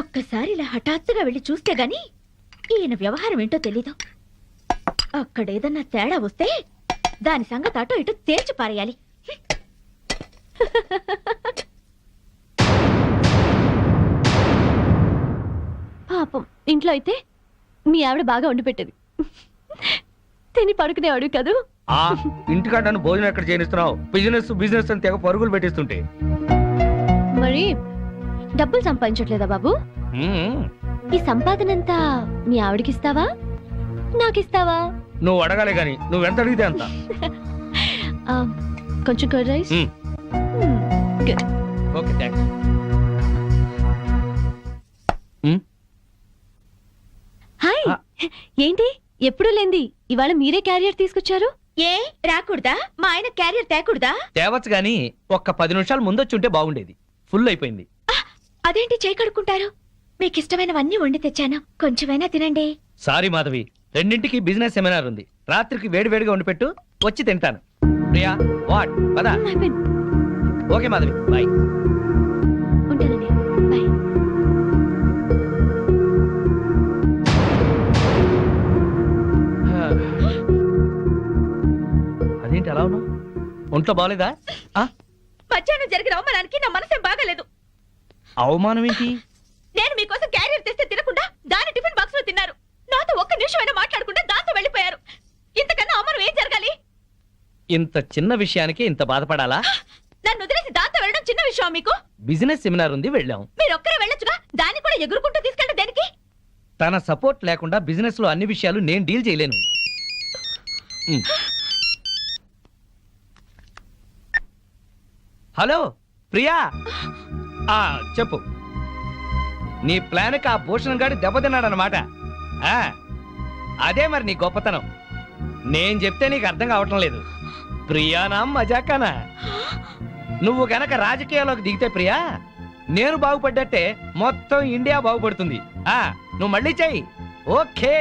ఒక్కసారి ఇలా హఠాత్తుగా వెళ్ళి చూస్తే గాని ఈయన వ్యవహారం ఏంటో తెలీదు. అక్కడేదన్నా తేడా వస్తే దాని సంగతి అటో ఇటు తేల్చి పారేయాలి. పాపం ఇంట్లో అయితే మీ ఆవిడ బాగా వండి పెట్టేది. తిని పడుకునేవాడు కదూ. ఆ ఇంటికాడ భోజనం ఎక్కడ చేయనిస్తున్నావు? బిజినెస్ బిజినెస్ అని తెగ పరుగులు పెట్టిస్తుంటే. మరి డబ్బులు సంపాదించట్లేదా బాబు? ఈ సంపాదనంతా మీ ఆవిడకిస్తావా, నాకిస్తావా? నువ్వు అడగాలే గాని నువ్వెంత అడిగితే అంత. కొంచెం curd rice. Okay thanks. Hi. ఏంటి ఎప్పుడు లేంది ఇవాళ మీరే క్యారియర్ తీసుకొచ్చారు? ఏ రాకూడదా? మా ఆయన క్యారియర్ తేకూడదా? తేవచ్చు గాని ఒక్క 10 నిమిషాలు ముందొచ్చి ఉంటే బాగుండేది. ఫుల్ అయిపోయింది. అదేంటి చేయి కడుక్కుంటారు? మీకు ఇష్టమైనవన్నీ వండి తెచ్చాను, కొంచెమైనా తినండి. సారీ మాధవి, 2ంటికి బిజినెస్ సెమినార్ ఉంది. రాత్రికి వేడివేడిగా వండి పెట్టు, వచ్చి తింటాను. ప్రియా వాట్ పదా? Okay Madhavi, bye. ఉంటానండి, బాయ్. అదేంటి అలా ఉన్నావు? ఒంట్లో బాగలేదా? మధ్యాహ్నం జరిగిన అవమానానికి నా మనసేం బాగాలేదు. అవమానం ఏంటి? నేను మీకోసం క్యారియర్ తెస్తే తినకుండా దాని టిఫిన్ బాక్స్ లో తిన్నారు. నాతో ఒక్క నిమిషమైనా మాట్లాడకుండా దాంతో వెళ్ళిపోయారు. ఇంతకన్నా అవమానం ఏం జరగాలి? ఇంత చిన్న విషయానికి ఇంత బాధపడాలా? నన్ను వదిలేసి దాంతో వెళ్ళడం చిన్న విషయం మీకు? బిజినెస్ సెమినార్ ఉంది, వెళ్ళాం. మీరు ఒక్కరే వెళ్ళొచ్చుగా, దాన్ని కూడా ఎగురుకుంటూ తీసుకెళ్ళడం దేనికి? తన సపోర్ట్ లేకుండా బిజినెస్ లో అన్ని విషయాలు నేను డీల్ చేయలేను. హలో ప్రియా, చెప్పు. నీ ప్లాన్కి ఆ భూషణ్ గాడి దెబ్బతిన్నాడనమాట. అదే మరి నీ గొప్పతనం. నేను చెప్తే నీకు అర్థం కావటం లేదు. ప్రియానా మజాకానా? నువ్వు గనక రాజకీయాల్లోకి దిగితే ప్రియా, నేను బాగుపడ్డట్టే మొత్తం ఇండియా బాగుపడుతుంది. నువ్వు మళ్ళీ చెయ్యి. ఓకే.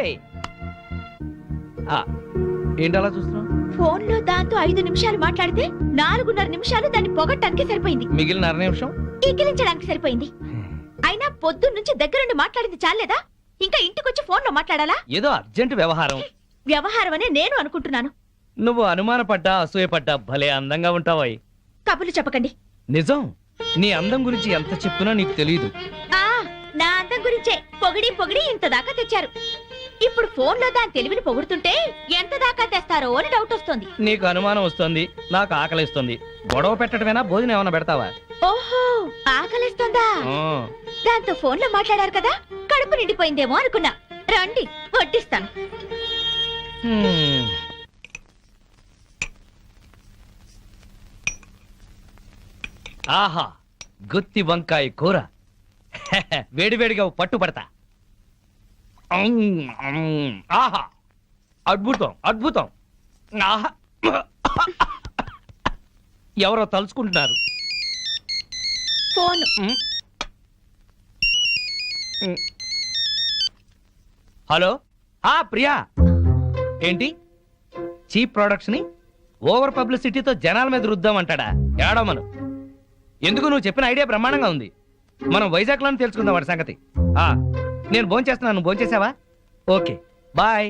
ఏంటలా చూస్తున్నావు? ఫోన్ లో దాంతో 5 నిమిషాలు మాట్లాడితే 4.5 నిమిషాలు దాన్ని పొగట్టానికి సరిపోయింది. మిగిలిన 1/2 నిమిషం ఈకిలించడానికి సరిపోయింది. అయినా పొద్దున్న నుంచి దగ్గరుండి మాట్లాడింది చాలేదా? ఇంకా ఇంటికొచ్చి ఫోన్ లో మాట్లాడాలా? ఏదో అర్జెంట్ వ్యవహారం. వ్యవహారం అనే నేను అనుకుంటున్నాను. నువ్వు అనుమానపడ్డా అసూయపడ్డా భలే అందంగా ఉంటావాయి. కబుర్లు చెప్పకండి. నిజం, నీ అందం గురించి ఎంత చెప్పినా నీకు తెలియదు. నా అందం గురించే పొగిడి పొగిడి ఇంత దాకా తెచ్చారు. ఇప్పుడు ఫోన్ లో దాని తెలివిని పొగుడుతుంటే ఎంత దాకా తెస్తారో అని డౌట్ వస్తుంది. నీకు అనుమానం వస్తుంది, నాకు ఆకలిస్తుంది. గొడవ పెట్టడమేనా, భోజనం ఏమైనా పెడతావా? ఓహో, ఆకలిస్తుందా? దాంతో ఫోన్ లో మాట్లాడారు కదా, కడుపు నిండిపోయిందేమో అనుకున్నా. రండి వడ్డిస్తాను. ఆహా, గుత్తి వంకాయ కూర. వేడివేడిగా పట్టుపడతా. ఆహా, అద్భుతం అద్భుతం. ఆహా, ఎవరో తలుచుకుంటున్నారు. ఫోన్. హలో, ప్రియా. ఏంటి చీప్ ప్రొడక్ట్స్ ని ఓవర్ పబ్లిసిటీతో జనాల మీద రుద్దామంటాడా? ఏడమను. ఎందుకు? నువ్వు చెప్పిన ఐడియా బ్రహ్మాండంగా ఉంది. మనం వైజాగ్ లోనే తెలుసుకుందాం వాడి సంగతి. నేను భోంచేస్తున్నాను, నువ్వు భోంచేసావా? Okay bye.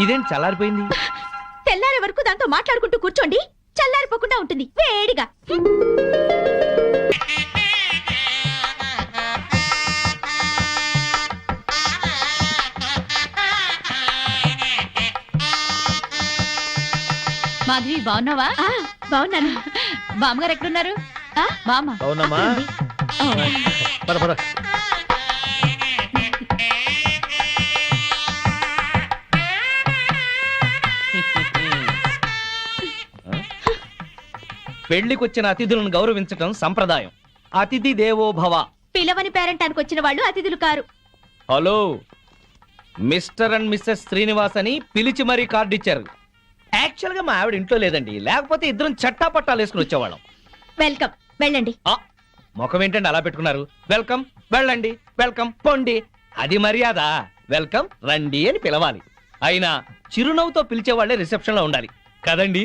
ఇదేంటి చల్లారిపోయింది? తెల్లారే వరకు దాంతో మాట్లాడుకుంటూ కూర్చోండి, చల్లారిపోకుండా ఉంటుంది వేడిగా. మాధవి బాగున్నావా? బాగున్నాను. బామ్మగారు ఎక్కడున్నారు? బామ్మ అవునమ్మా, పద పద. పెళ్లికొచ్చిన అతిథులను గౌరవించటం సంప్రదాయం. అతిథి దేవో భవ. పిలవని పేరెంటానికి వచ్చిన వాళ్ళు అతిథులు కారు. Hello, mister and missus Srinivas అని పిలిచి మరీ కార్డు ఇచ్చారు. యాక్చువల్ గా మా ఆవిడ ఇంట్లో లేదండి, లేకపోతే ఇద్దరం చట్టా పట్టాలు వేసుకుని వచ్చేవాళ్ళం. వెల్కమ్, వెళ్ళండి. ముఖం ఏంటండి అలా పెట్టుకున్నారు? వెల్కమ్, వెళ్ళండి, వెల్కమ్, పొండి. అది మర్యాద. వెల్కమ్, రండి అని పిలవాలి. అయినా చిరునవ్వుతో పిలిచే వాళ్ళే రిసెప్షన్ లో ఉండాలి కదండి.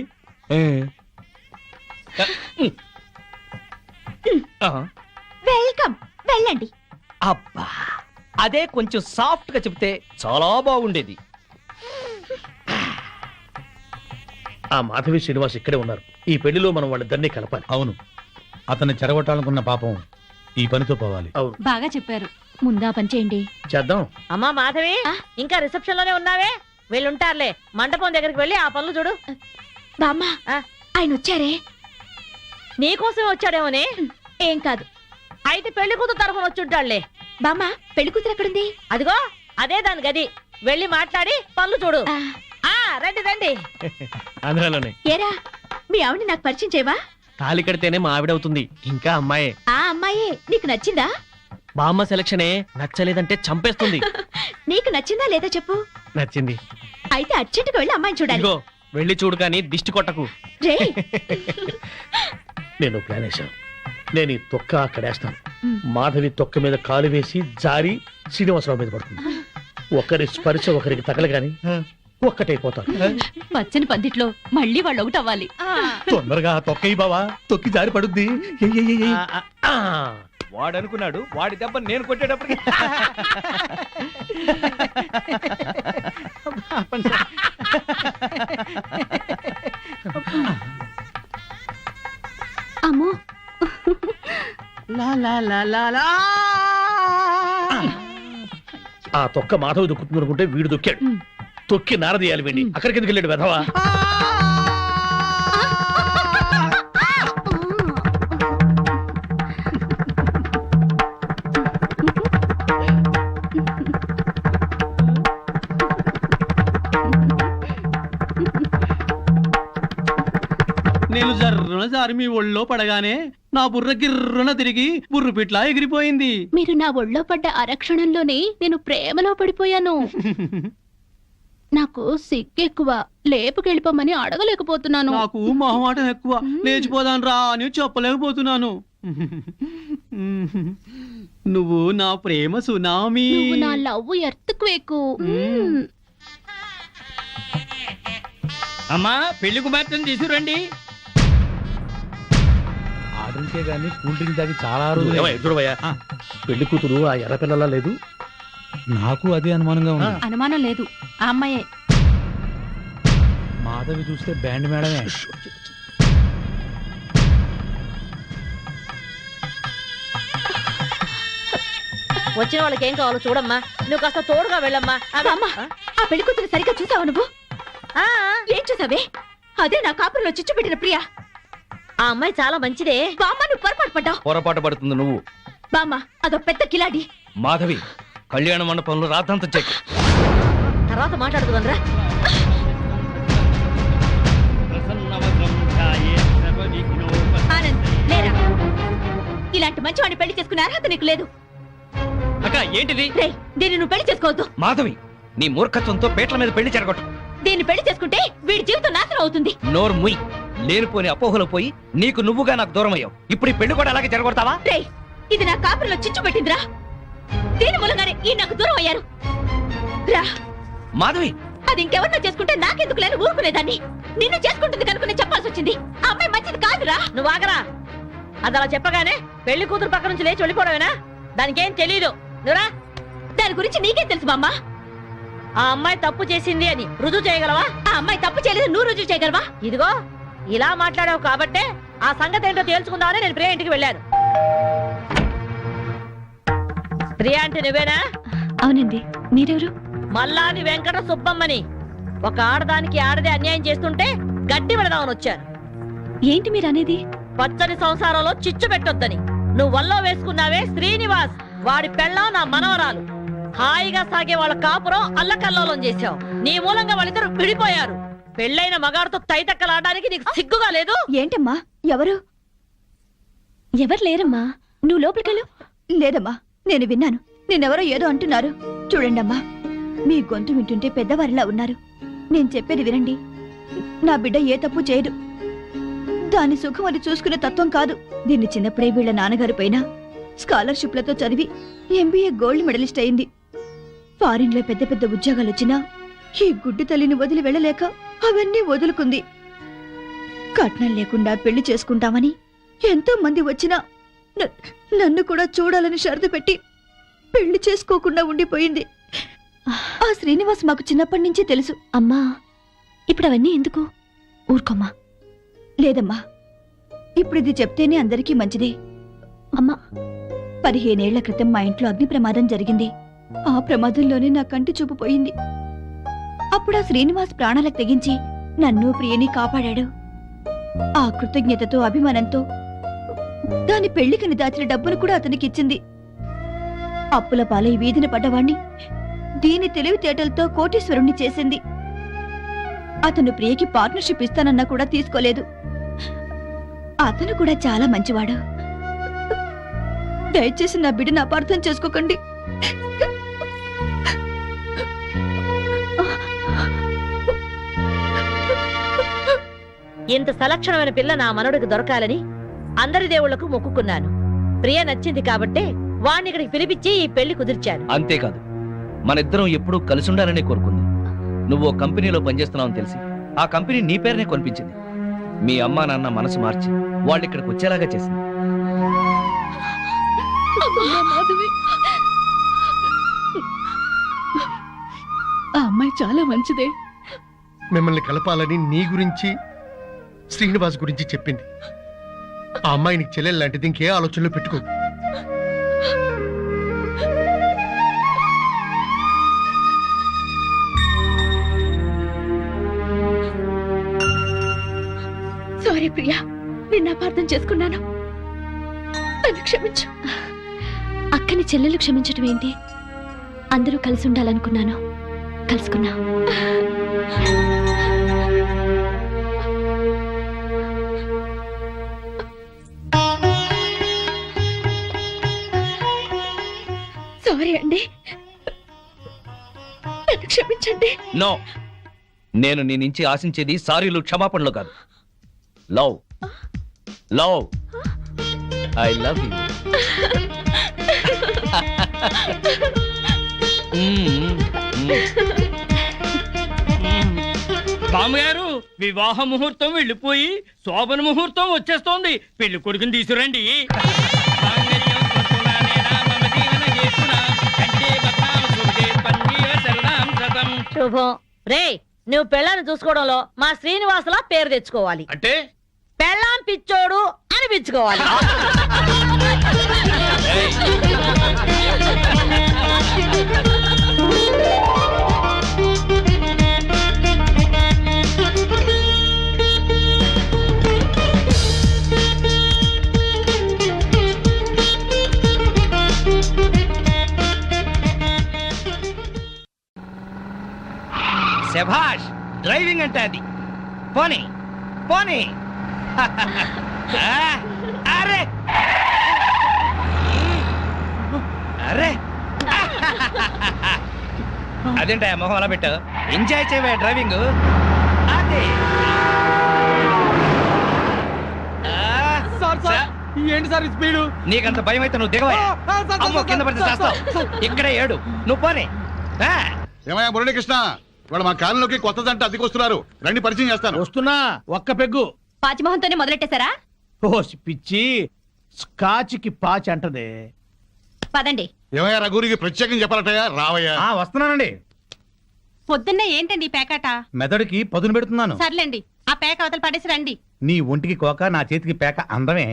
వెల్కమ్, వెళ్ళండి. అబ్బా, అదే కొంచెం సాఫ్ట్ గా చెప్తే చాలా బాగుండేది. ఆ మాధవి శ్రీనివాస్ ఇక్కడే ఉన్నారు. ఈ పెళ్లిలో మనం వాళ్ళిద్దరినీ కలపాలి. అవును, అతన్ని చెరగొట్టాలనుకున్న పాపం ఈ పనితో పోవాలి. అవును, బాగా చెప్పారు. ముందా పని చేయండి. చేద్దాం. అమ్మా మాధవి, ఇంకా రిసెప్షన్ లోనే ఉన్నావే? వీళ్ళుంటారులే, మండపం దగ్గరికి వెళ్ళి ఆ పనులు చూడు. బామ్మ, ఆయన వచ్చారే. నీకోసమే వచ్చాడేమోనే. ఏం కాదు. అయితే పెళ్లి కూతురు తరఫున వచ్చుంటాడులే. బామ్మ, పెళ్లి కూతురు ఎక్కడుంది? అదిగో అదే దాని గది. వెళ్ళి మాట్లాడి పనులు చూడు. రండి రండి. ఆంధ్రాలోనే. ఏరా, మీ ఆవిడ నాకు పరిచయం చేయవా? తాళి కడితేనే మా ఆవిడవుతుంది, ఇంకా అమ్మాయే. ఆ అమ్మాయే నీకు నచ్చిందా? బామ్మ సెలక్షనే నచ్చలేదంటే చంపేస్తుంది. నీకు నచ్చిందా లేదా చెప్పు. నచ్చింది. అయితే అర్జెంటుగా వెళ్ళి అమ్మాయిని చూడాలి. ఇదిగో వెళ్ళి చూడు, కానీ దిష్టి కొట్టకు. రే, నేను ప్లాన్ వేశాను. నేను ఈ తొక్క అక్కడేస్తాను. మాధవి తొక్క మీద కాలు వేసి జారి శ్రీనివాసరావు మీద పడుతుంది. ఒకరి స్పర్శ ఒకరికి తగలగాని ఒక్కటైపోతారు. పచ్చని పందిట్లో మళ్ళీ వాళ్ళు ఒకటి అవ్వాలి. తొందరగా తొక్కయి బావా, తొక్కి జారి పడుద్ది. వాడు అనుకున్నాడు, వాడి దెబ్బ నేను కొట్టేటప్పటికి అమ్మో, ఆ తొక్క మాధవి దొక్కుతుంది అనుకుంటే వీడు దొక్కాడు. తొక్కి నారదీయాలి వీడిని. అక్కడికి ఎందుకు వెళ్ళాడు వెధవా? నేను జర్రున జారి మీ ఒళ్ళో పడగానే నా బుర్ర గిర్రున తిరిగి బుర్రు పిట్లా ఎగిరిపోయింది. మీరు నా ఒళ్ళో పడ్డ అరక్షణంలోనే నేను ప్రేమలో పడిపోయాను. నాకు సిగ్గెక్కువ, లేపుకెళ్ళిపోమని అడగలేకపోతున్నాను. నాకు మొహమాటం ఎక్కువ, లేచిపోదాను రా అని చెప్పలేకపోతున్నాను. నువ్వు నా ప్రేమ సునామీ. నువ్వు నా లవ్ ఎర్త్క్వేక్. అమ్మా, పెళ్లి కుమార్తెను తీసుకురండి. ఆర్డర్కే గానీ కూల్ డ్రింక్ తాగి చాలా రోజులు. ఏమయ్య, చూడవయ్యా, పెళ్లి కూతురు ఆ ఎర్ర పిల్లలా లేదు? నాకు అదే అనుమానంగా ఉంది. అనుమానం లేదు, ఆ అమ్మాయే. మాధవి చూస్తే బ్యాండ్ మేడమే. వచ్చిన వాళ్ళకి ఏం కావాలో చూడమ్మా. నువ్వు కాస్త తోడుగా వెళ్ళమ్మా. బామ్మ, ఆ పెళ్లి కూతురు సరిగ్గా చూసావా నువ్వు? ఏం చూసావే? అదే నా కాపురంలో చిచ్చు పెట్టిన ప్రియా. ఆ అమ్మాయి చాలా మంచిదే. బామ్మ, నువ్వు పొరపాటు పడ్డావు. పొరపాటు పడుతుంది నువ్వు. బామ్మ, అదో పెద్ద కిలాడి. మాధవి, కళ్యాణ మండపంలో రాతంత చెక్. తర్వాత మాట్లాడుతుందిరా. ఆనంద్, లేరా. ఇలాంటి మంచివాడిని పెళ్లి చేసుకునే అర్హత నీకు లేదు. అక్క, ఏంటిది? రేయ్, దీన్ని నువ్వు పెళ్లి చేసుకోవద్దు. మాధవి, నీ మూర్ఖత్వంతో పేట్ల మీద పెళ్లి చెరగొట్టు. దీన్ని పెళ్లి చేసుకుంటే వీడి జీవితం నాశనం అవుతుంది. నోరు ముయ్. లేనిపోని అపోహలు పోయి నీకు నువ్వుగా నాకు దూరం అయ్యావు. ఇప్పుడు ఈ పెళ్లి కూడా అలాగే చెరగొడతావా? రేయ్, ఇది నా కాపురంలో చిచ్చు పెట్టిందిరా. దీని మూలంగానే ఈ నాకు దూరం అయ్యారు. రా మాధవి, అది ఇంకెవరినో చేసుకుంటే నాకెందుకు లేని ఊరుకునేదాన్ని. నిన్ను చేసుకుంటుంది కనుక నేను చెప్పాల్సి వచ్చింది. ఆ అమ్మాయి మంచిది కాదురా. నువ్వు ఆగరా. అది అలా చెప్పగానే పెళ్లి కూతురు పక్క నుంచి లేచి వెళ్ళిపోవడమేనా? దానికేం తెలీదు. నువ్వురా. దాని గురించి నీకేం తెలుసు బామ్మ? ఆ అమ్మాయి తప్పు చేసింది అని రుజువు చేయగలవా? ఆ అమ్మాయి తప్పు చేయలేదు, నువ్వు రుజువు చేయగలవా? ఇదిగో ఇలా మాట్లాడావు కాబట్టే ఆ సంగతి ఏంటో తేల్చుకుందామని నేను ప్రియా ఇంటికి వెళ్ళాను. ప్రియా అంటే నువ్వేనా? అవునండి, మీరెవరు? మల్లాది వెంకట సుబ్బమ్మని. ఒక ఆడదానికి ఆడదే అన్యాయం చేస్తుంటే గడ్డి పెడదామని వచ్చాను. ఏంటి మీరు అనేది? పచ్చని సంసారంలో చిచ్చు పెట్టొద్దని. నువ్వు వల్లో వేసుకున్నావే శ్రీనివాస్, వాడి పెళ్ళం నా మనవరాలు. హాయిగా సాగే వాళ్ళ కాపురం అల్లకల్లోలం చేశావు. నీ మూలంగా వాళ్ళిద్దరు విడిపోయారు. పెళ్ళైన మగాడితో తైతక్కలాడడానికి నీకు సిగ్గుగా లేదు? ఏంటమ్మా ఎవరు లేరమ్మా, నువ్వు లోపలికెళ్ళు. లేదమ్మా, నేను విన్నాను. నేనెవరో ఏదో అంటున్నారు. చూడండమ్మా, మీ గొంతు వింటుంటే పెద్దవారిలా ఉన్నారు. నేను చెప్పేది వినండి. నా బిడ్డ ఏ తప్పు చేయదు. దాని సుఖం అది చూసుకునే తత్వం కాదు. దీన్ని చిన్నప్పుడే వీళ్ళ నాన్నగారి పైన స్కాలర్షిప్లతో చదివి ఎంబీఏ గోల్డ్ మెడలిస్ట్ అయింది. ఫారిన్ లో పెద్ద పెద్ద ఉద్యోగాలు వచ్చినా ఈ గుడ్డి తల్లిని వదిలి వెళ్ళలేక అవన్నీ వదులుకుంది. కట్నం లేకుండా పెళ్లి చేసుకుంటామని ఎంతో మంది వచ్చినా నన్ను కూడా చూడాలని షరతు పెట్టి పెళ్లి చేసుకోకుండా ఉండిపోయింది. ఆ శ్రీనివాస్ మాకు చిన్నప్పటి నుంచే తెలుసు. అమ్మా, ఇప్పుడు అవన్నీ ఎందుకు? ఊరుకోమ్మా. లేదమ్మా, ఇప్పుడు ఇది చెప్తేనే అందరికీ మంచిదే. అమ్మా, 15 ఏళ్ల క్రితం మా ఇంట్లో అగ్ని ప్రమాదం జరిగింది. ఆ ప్రమాదంలోనే నా కంటి చూపు పోయింది. అప్పుడు ఆ శ్రీనివాస్ ప్రాణాలకు తెగించి నన్ను ప్రియని కాపాడాడు. ఆ కృతజ్ఞతతో అభిమానంతో దాని పెళ్లికని దాచిన డబ్బును కూడా అతనికి ఇచ్చింది. అప్పుల పాలై వీధిన పడ్డవాణ్ణి దీని తెలివితేటలతో కోటీశ్వరుణ్ణి చేసింది. అతను ప్రియకి పార్ట్నర్షిప్ ఇస్తానన్నా కూడా తీసుకోలేదు. అతను కూడా చాలా మంచివాడు. దయచేసి నా బిడ్డను అపార్థం చేసుకోకండి. ఇంత సలక్షణమైన పిల్ల నా మనవడికి దొరకాలని అందరి దేవుళ్లకు మొక్కుకున్నాను. ప్రియ నచ్చింది కాబట్టే వాణ్ణి ఇక్కడికి పిలిపించి ఈ పెళ్లి కుదిర్చాను. అంతేకాదు, మన ఇద్దరం ఎప్పుడూ కలిసి ఉండాలనే కోరుకుంది. నువ్వు కంపెనీలో పనిచేస్తున్నావని తెలిసి ఆ కంపెనీ నీ పేరునే కొనిపించింది. మీ అమ్మా నాన్న మనసు మార్చి వాళ్ళు ఇక్కడికి వచ్చేలాగా చేసింది. ఆ అమ్మాయి చాలా మంచిదే. మిమ్మల్ని కలపాలని నీ గురించి శ్రీనివాస్ గురించి చెప్పింది. ఆ అమ్మాయి నీకు చెల్లెలు లాంటిది, ఇంకే ఆలోచనలో పెట్టుకో. సారీ ప్రియా, నిన్ను అపార్థం చేసుకున్నాను. నన్ను క్షమించు. అక్కని చెల్లెలు క్షమించడం ఏంటి? అందరూ కలిసి ఉండాలనుకున్నాను, కలుసుకున్నా. సారీ అండి, నన్ను క్షమించండి. నో, నేను నీ నుంచి ఆశించేది సారీలు క్షమాపణలు కాదు. Love love I love you. బామ్మగారు, వివాహ ముహూర్తం వెళ్ళిపోయి శోభన ముహూర్తం వచ్చేస్తోంది. పెళ్లి కొడుకుని తీసుకురండి. శుభం. రే, నువ్వు పెళ్ళాన్ని చూసుకోవడంలో మా శ్రీనివాసులా పేరు తెచ్చుకోవాలి. అంటే పెళ్ళాం పిచ్చోడు అనిపించుకోవాలి. శభాష్, డ్రైవింగ్ అంటే అది. పోనీ పోనీ. అరే అరే, అదేంటా మొహం అలా పెట్టావు? ఎంజాయ్ చేయవే డ్రైవింగ్. అదే ఏంటి సార్ స్పీడు? నీకంత భయం అయితే నువ్వు దిగవా. అమ్మో, కింద పడితే చేస్తావు. ఇక్కడే ఏడు, నువ్వు పోనీ. ఏమయ్యా మురళీకృష్ణ, ఇవాళ మా కాలంలోకి కొత్త జంట అద్దెకొస్తున్నారు. రండి, పరిచయం చేస్తాను. వస్తున్నా, ఒక్క పెగ్గు. పాచిమోహంతోనే మొదలెట్టేశారా? ఓసి పిచ్చి, స్కాచ్కి పాచి అంటదే. పదండి. ఏమయ్యా రఘురికి ప్రత్యేకం చెప్పాలటయ్యా? రావయ్యా. వస్తున్నానండి. పొద్దున్నే ఏంటండి పేకాట? మెదడుకి పదును పెడుతున్నాను. సర్లేండి, ఆ పేక అవతల పడేసి రండి. నీ ఒంటికి కోక, నా చేతికి పేక అందమే.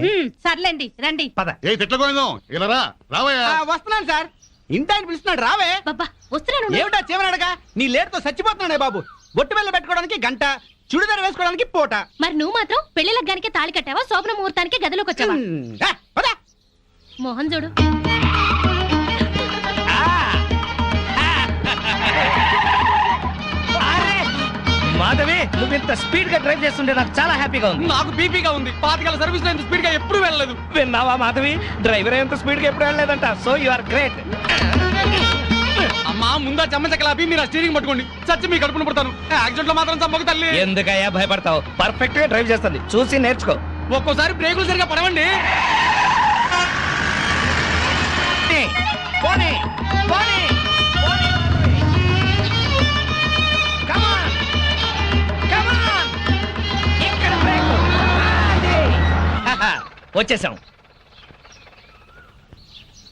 సర్లేండి, రండి. పద. ఏ తిట్లకోయిందో ఇలా రా. రావయ్యా. వస్తున్నాను సార్. ఇంటాయన పిలుస్తున్నాడు, రావే. బాబా వస్తున్నాను. ఏమిటా చివరడగా? నీ లేటుతో చచ్చిపోతున్నాడే బాబు. బొట్టు బిళ్ళ పెట్టుకోవడానికి గంట, చుడిదార వేసుకోవడానికి పూట. మరి నువ్వు మాత్రం పెళ్లి లగ్గానికి తాళి కట్టావా? శోభన ముహూర్తానికి గదిలోకి వచ్చావా? మోహన్ చూడు. మాధవి నువ్వు ఇంత స్పీడ్ గా డ్రైవ్ చేస్తుంటే నాకు చాలా హ్యాపీగా ఉంది. నాకు బీపీగా ఉంది. 25 సర్వీస్ లో ఇంత స్పీడ్ గా ఎప్పుడు వెళ్ళలేదు. విన్నావా మాధవి, డ్రైవర్ ఎంత స్పీడ్ గా ఎప్పుడు వెళ్ళలేదంట. So you are great. అమ్మా ముందా చెమ్మచక్కలాపి మీరు ఆ స్టీరింగ్ పట్టుకోండి. చచ్చి మీ కడుపును పుడతాను. యాక్సిడెంట్ లో మాత్రం చంపక తల్లి. ఎందుకయ్యా భయపడతావు? పర్ఫెక్ట్ గా డ్రైవ్ చేస్తుంది, చూసి నేర్చుకో. ఒక్కోసారి బ్రేకులు సరిగా పడవండి. పోనీ, పోనీ, పోనీ. Come on, come on. ఇక్కడ బ్రేకు. అది. వచ్చేసాం.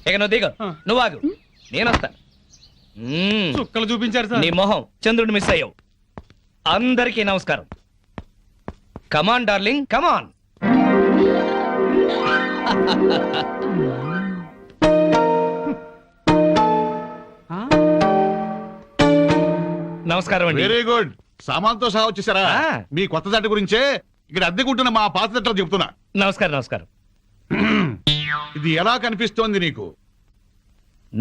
ఇక నువ్వు దిగు, నువ్వు ఆగు, నేను వస్తాను. చుక్కలు చూపించారు సార్. నీ మొహం చంద్రుడు మిస్ అయ్యావు. అందరికీ నమస్కారం. కమాన్ డార్లింగ్, కమాన్. నమస్కారం అండి. Very good. సామాన్తో సహా వచ్చేసారా? మీ కొత్త జట్టు గురించే ఇక్కడ అద్దెకుంటున్న మా పాత జట్టు చెప్తున్నా. నమస్కారం, నమస్కారం. ఇది ఎలా కనిపిస్తోంది నీకు?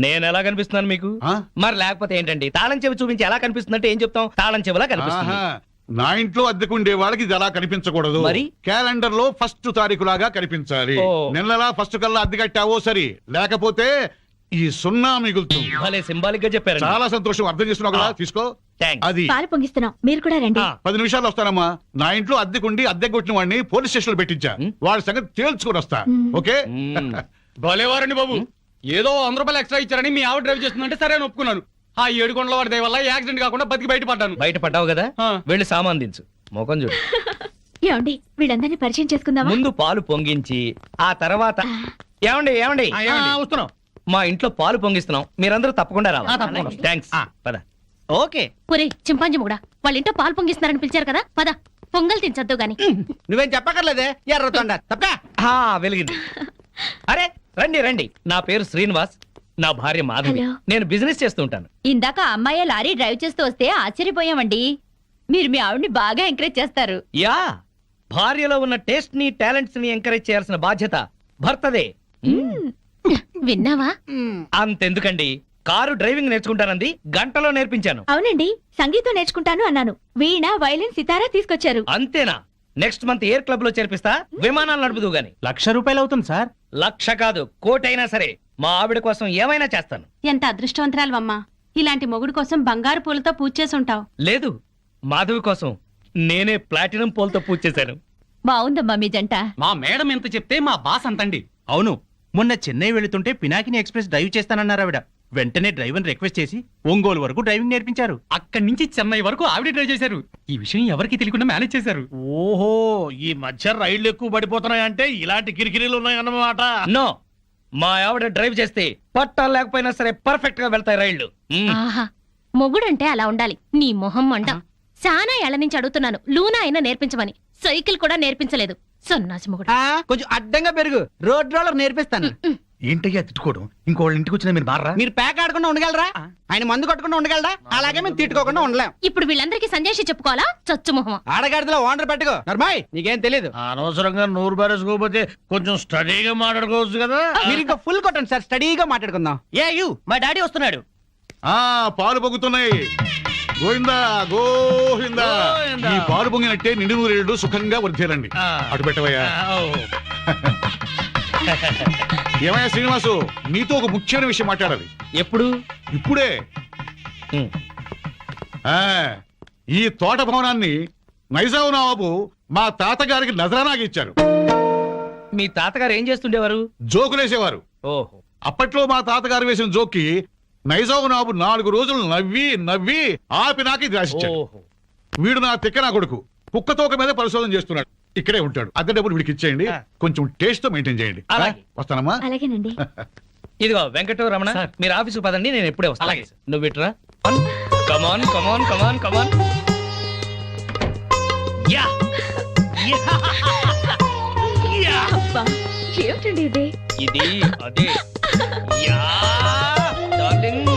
నేను ఎలా కనిపిస్తున్నాను మీకు? మరి లేకపోతే ఏంటండి, తాళం చెవి చూపించి ఎలా కనిపిస్తుందంటే ఏం చెప్తాం? తాళం చెవిలా కనిపిస్తుంది. నా ఇంట్లో అద్దెకుండే వాళ్ళకి ఇది ఎలా కనిపించకూడదు. మరి క్యాలెండర్ లో 1 తారీఖు లాగా కనిపించాలి. నెలలా 1 కల్లా అద్దె కట్టావో సరి, లేకపోతే ఈ 0 మిగులుతుంది. భలే సింబాలిక్ గా చెప్పారు. చాలా సంతోషం. అర్థం చేస్తున్నావు కదా, తీసుకో. అది పాలు పొంగిస్తున్నాం, మీరు కూడా రండి. 10 నిమిషాలు వస్తానమ్మా. నా ఇంట్లో అద్దెకుండి అద్దె కొట్టిన వాడిని పోలీస్ స్టేషన్ లో పెట్టించా. వాడి సంగతి తేల్చుకొని వస్తా. ఓకే? భలేవారండి బాబు. ఏదో 100 రూపాయలు ఎక్స్ట్రా ఇచ్చారని మీ ఆవిడ డ్రైవ్ చేస్తుందంటే సరే అని ఒప్పుకున్నాను. ఆ 7 కొండల వాడి దయ వల్ల యాక్సిడెంట్ కాకుండా బతికి బయటపడ్డాను. బయటపడ్డావు కదా, వెళ్ళి సామాన్ దించు. మొఖం చూడు. ఏమండి, వీళ్ళందరినీ పరిచయం చేసుకుందామా? ముందు పాలు పొంగించి ఆ తర్వాత ఏమండి ఏమండి వస్తున్నాం. మా ఇంట్లో పాలు పొంగిస్తున్నాం, మీరందరూ తప్పకుండా రావాలి. థ్యాంక్స్. పద. ఓకే. ఒరే చింపాంజీ కూడా వాళ్ళ ఇంట్లో పాలు పొంగిస్తున్నారని పిలిచారు కదా, పద పొంగల్ తినచద్దు గాని. నువ్వేం చెప్పక్కర్లేదే, ఎర్రతొండ తప్ప. వెలిగింది. అరే రండి రండి, నా పేరు శ్రీనివాస్, నా భార్య మాధవి. హలో. నేను బిజినెస్ చేస్తూ ఉంటాను. ఇందాక అమ్మాయి లారీ డ్రైవ్ చేస్తూ వస్తే ఆశ్చర్యపోయామండి. మీరు మీ ఆవిడ్ని బాగా ఎంకరేజ్ చేస్తారు. యా, భార్యలో ఉన్న టేస్ట్ ని టాలెంట్స్ ని ఎంకరేజ్ చేయాల్సిన బాధ్యత భర్తదే. విన్నావా? అంతెందుకండి, కారు డ్రైవింగ్ నేర్చుకుంటానంది, గంటలో నేర్పించాను. అవునండి, సంగీతం నేర్చుకుంటాను అన్నాను. వీణ, వైలిన్, సితారా తీసుకొచ్చారు. అంతేనా? నెక్స్ట్ మంత్ ఎయిర్ క్లబ్ లో చేర్పిస్తా, విమానాలు నడుపుదు గాని. 1,00,000 రూపాయలు అవుతుంది సార్. 1,00,000 కాదు, 1,00,000 అయినా సరే మా ఆవిడ కోసం ఏమైనా చేస్తాను. ఎంత అదృష్టవంతరాలవమ్మా, ఇలాంటి మొగుడు కోసం బంగారు పూలతో పూజ చేసి ఉంటావు. లేదు, మాధవి కోసం నేనే ప్లాటినం పూలతో పూజ చేశాను. బాగుందమ్మా మీ జంట. మా మేడం ఎంత చెప్తే మా బాస్ అంతండి. అవును, మొన్న చెన్నై వెళుతుంటే పినాకిని ఎక్స్ప్రెస్ డ్రైవ్ చేస్తానన్నారు ఆవిడ. వెంటనే డ్రైవర్ రిక్వెస్ట్ చేసి ఒంగోలు వరకు డ్రైవింగ్ నేర్పించారు. అక్కడి నుంచి చెన్నై వరకు ఆవిడ డ్రైవ్ చేశారు. ఈ విషయం ఎవరికి తెలియకుండా మేనేజ్ చేశారు. ఓహో, ఈ మధ్య రైళ్లు ఎక్కువ పడిపోతున్నాయంటే ఇలాంటి కిరికిరీలు ఉన్నాయన్నమాట. నో, మా ఆవిడ డ్రైవ్ చేస్తే పట్టాలు లేకపోయినా సరే పర్ఫెక్ట్ గా వెళ్తాయి రైళ్లు. ఆహా, మొగుడంటే అలా ఉండాలి. నీ మొహం మండ. చాలా ఏళ్ల నుంచి అడుగుతున్నాను, లూనా అయినా నేర్పించమని. సైకిల్ కూడా నేర్పించలేదు, సన్నాసి మొగుడు. కొంచెం అడ్డంగా పెరుగు, రోడ్ రోలర్ నేర్పిస్తాను. ఏంటయ్యా తిట్టుకోవడం? ఇంకోళ్ళ ఇంటికి వచ్చినా మీరు మారా? మీరు ప్యాక్ ఆడకుండా ఉండగలరా? ఆయన మందు కొట్టకుండా ఉండగలరా? అలాగే మేము తిట్టుకోకుండా ఉండలేం. ఇప్పుడు వీళ్ళందరికీ సంజాయిషి చెప్పుకోవాలా? చచ్చు మొహం. ఆడగాడిలో ఓనర్ పెట్టుకో. నర్మాయ్, నీకేం తెలీదు. అనవసరంగా నోరు బారేసుకోకపోతే కొంచెం స్టడీగా మాట్లాడుకోవచ్చు కదా. మీరు ఇంకా ఫుల్ కొట్టండి సార్, స్టడీగా మాట్లాడుకుందాం. మా డాడీ వస్తున్నాడు. పాలు పొంగుతున్నాయి. గోవిందా గోవిందా. ఈ పాలు పొంగినట్టే నిండు నూరేళ్లు సుఖంగా వర్ధేలండి. అటు పెట్టవయ్యా. ఏమయ్యా శ్రీనివాసు, నీతో ఒక ముఖ్యమైన విషయం మాట్లాడాలి. ఎప్పుడు? ఇప్పుడే. ఈ తోట భవనాన్ని నైజాం నవాబు మా తాతగారికి నజరానాకి ఇచ్చారు. మీ తాతగారు ఏం చేస్తుండేవారు? జోకులేసేవారు. ఓహో. అప్పట్లో మా తాతగారు వేసిన జోక్కి నైజాం నవాబు 4 రోజులు నవ్వి నవ్వి ఆపి నాకి రాసిచ్చాడు. వీడు నా తిక్క నా కొడుకు కుక్కతోక మీద పరిశోధన చేస్తున్నాడు. ఇక్కడే ఉంటాడు. అద్దె డబ్బులు వీడికి ఇచ్చేయండి, కొంచెం టేస్ట్ తో మెయింటైన్ చేయండి. వస్తానమ్మా. అలాగేనండి. ఇదిగో వెంకట రమణ, మీరు ఆఫీసు పదండి, నేను ఎప్పుడే వస్తాను. నువ్వు ఇట్రా. కమాన్ కమాన్ కమాన్ కమాన్. యా ఏమిటండి ఇది? ఇది అదే. Yeah darling.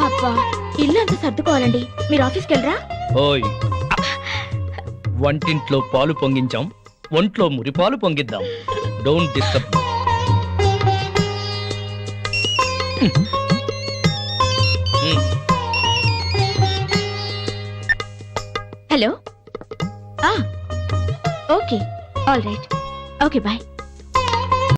అబ్బా, ఇల్లు అంతా సర్దుకోవాలండి. మీరు ఆఫీస్కి వెళ్ళరా? ఓయ్, వంటింట్లో పాలు పొంగించాం, ఒంట్లో మురిపాలు పొంగిద్దాం. Don't disturb. Hello okay all right okay bye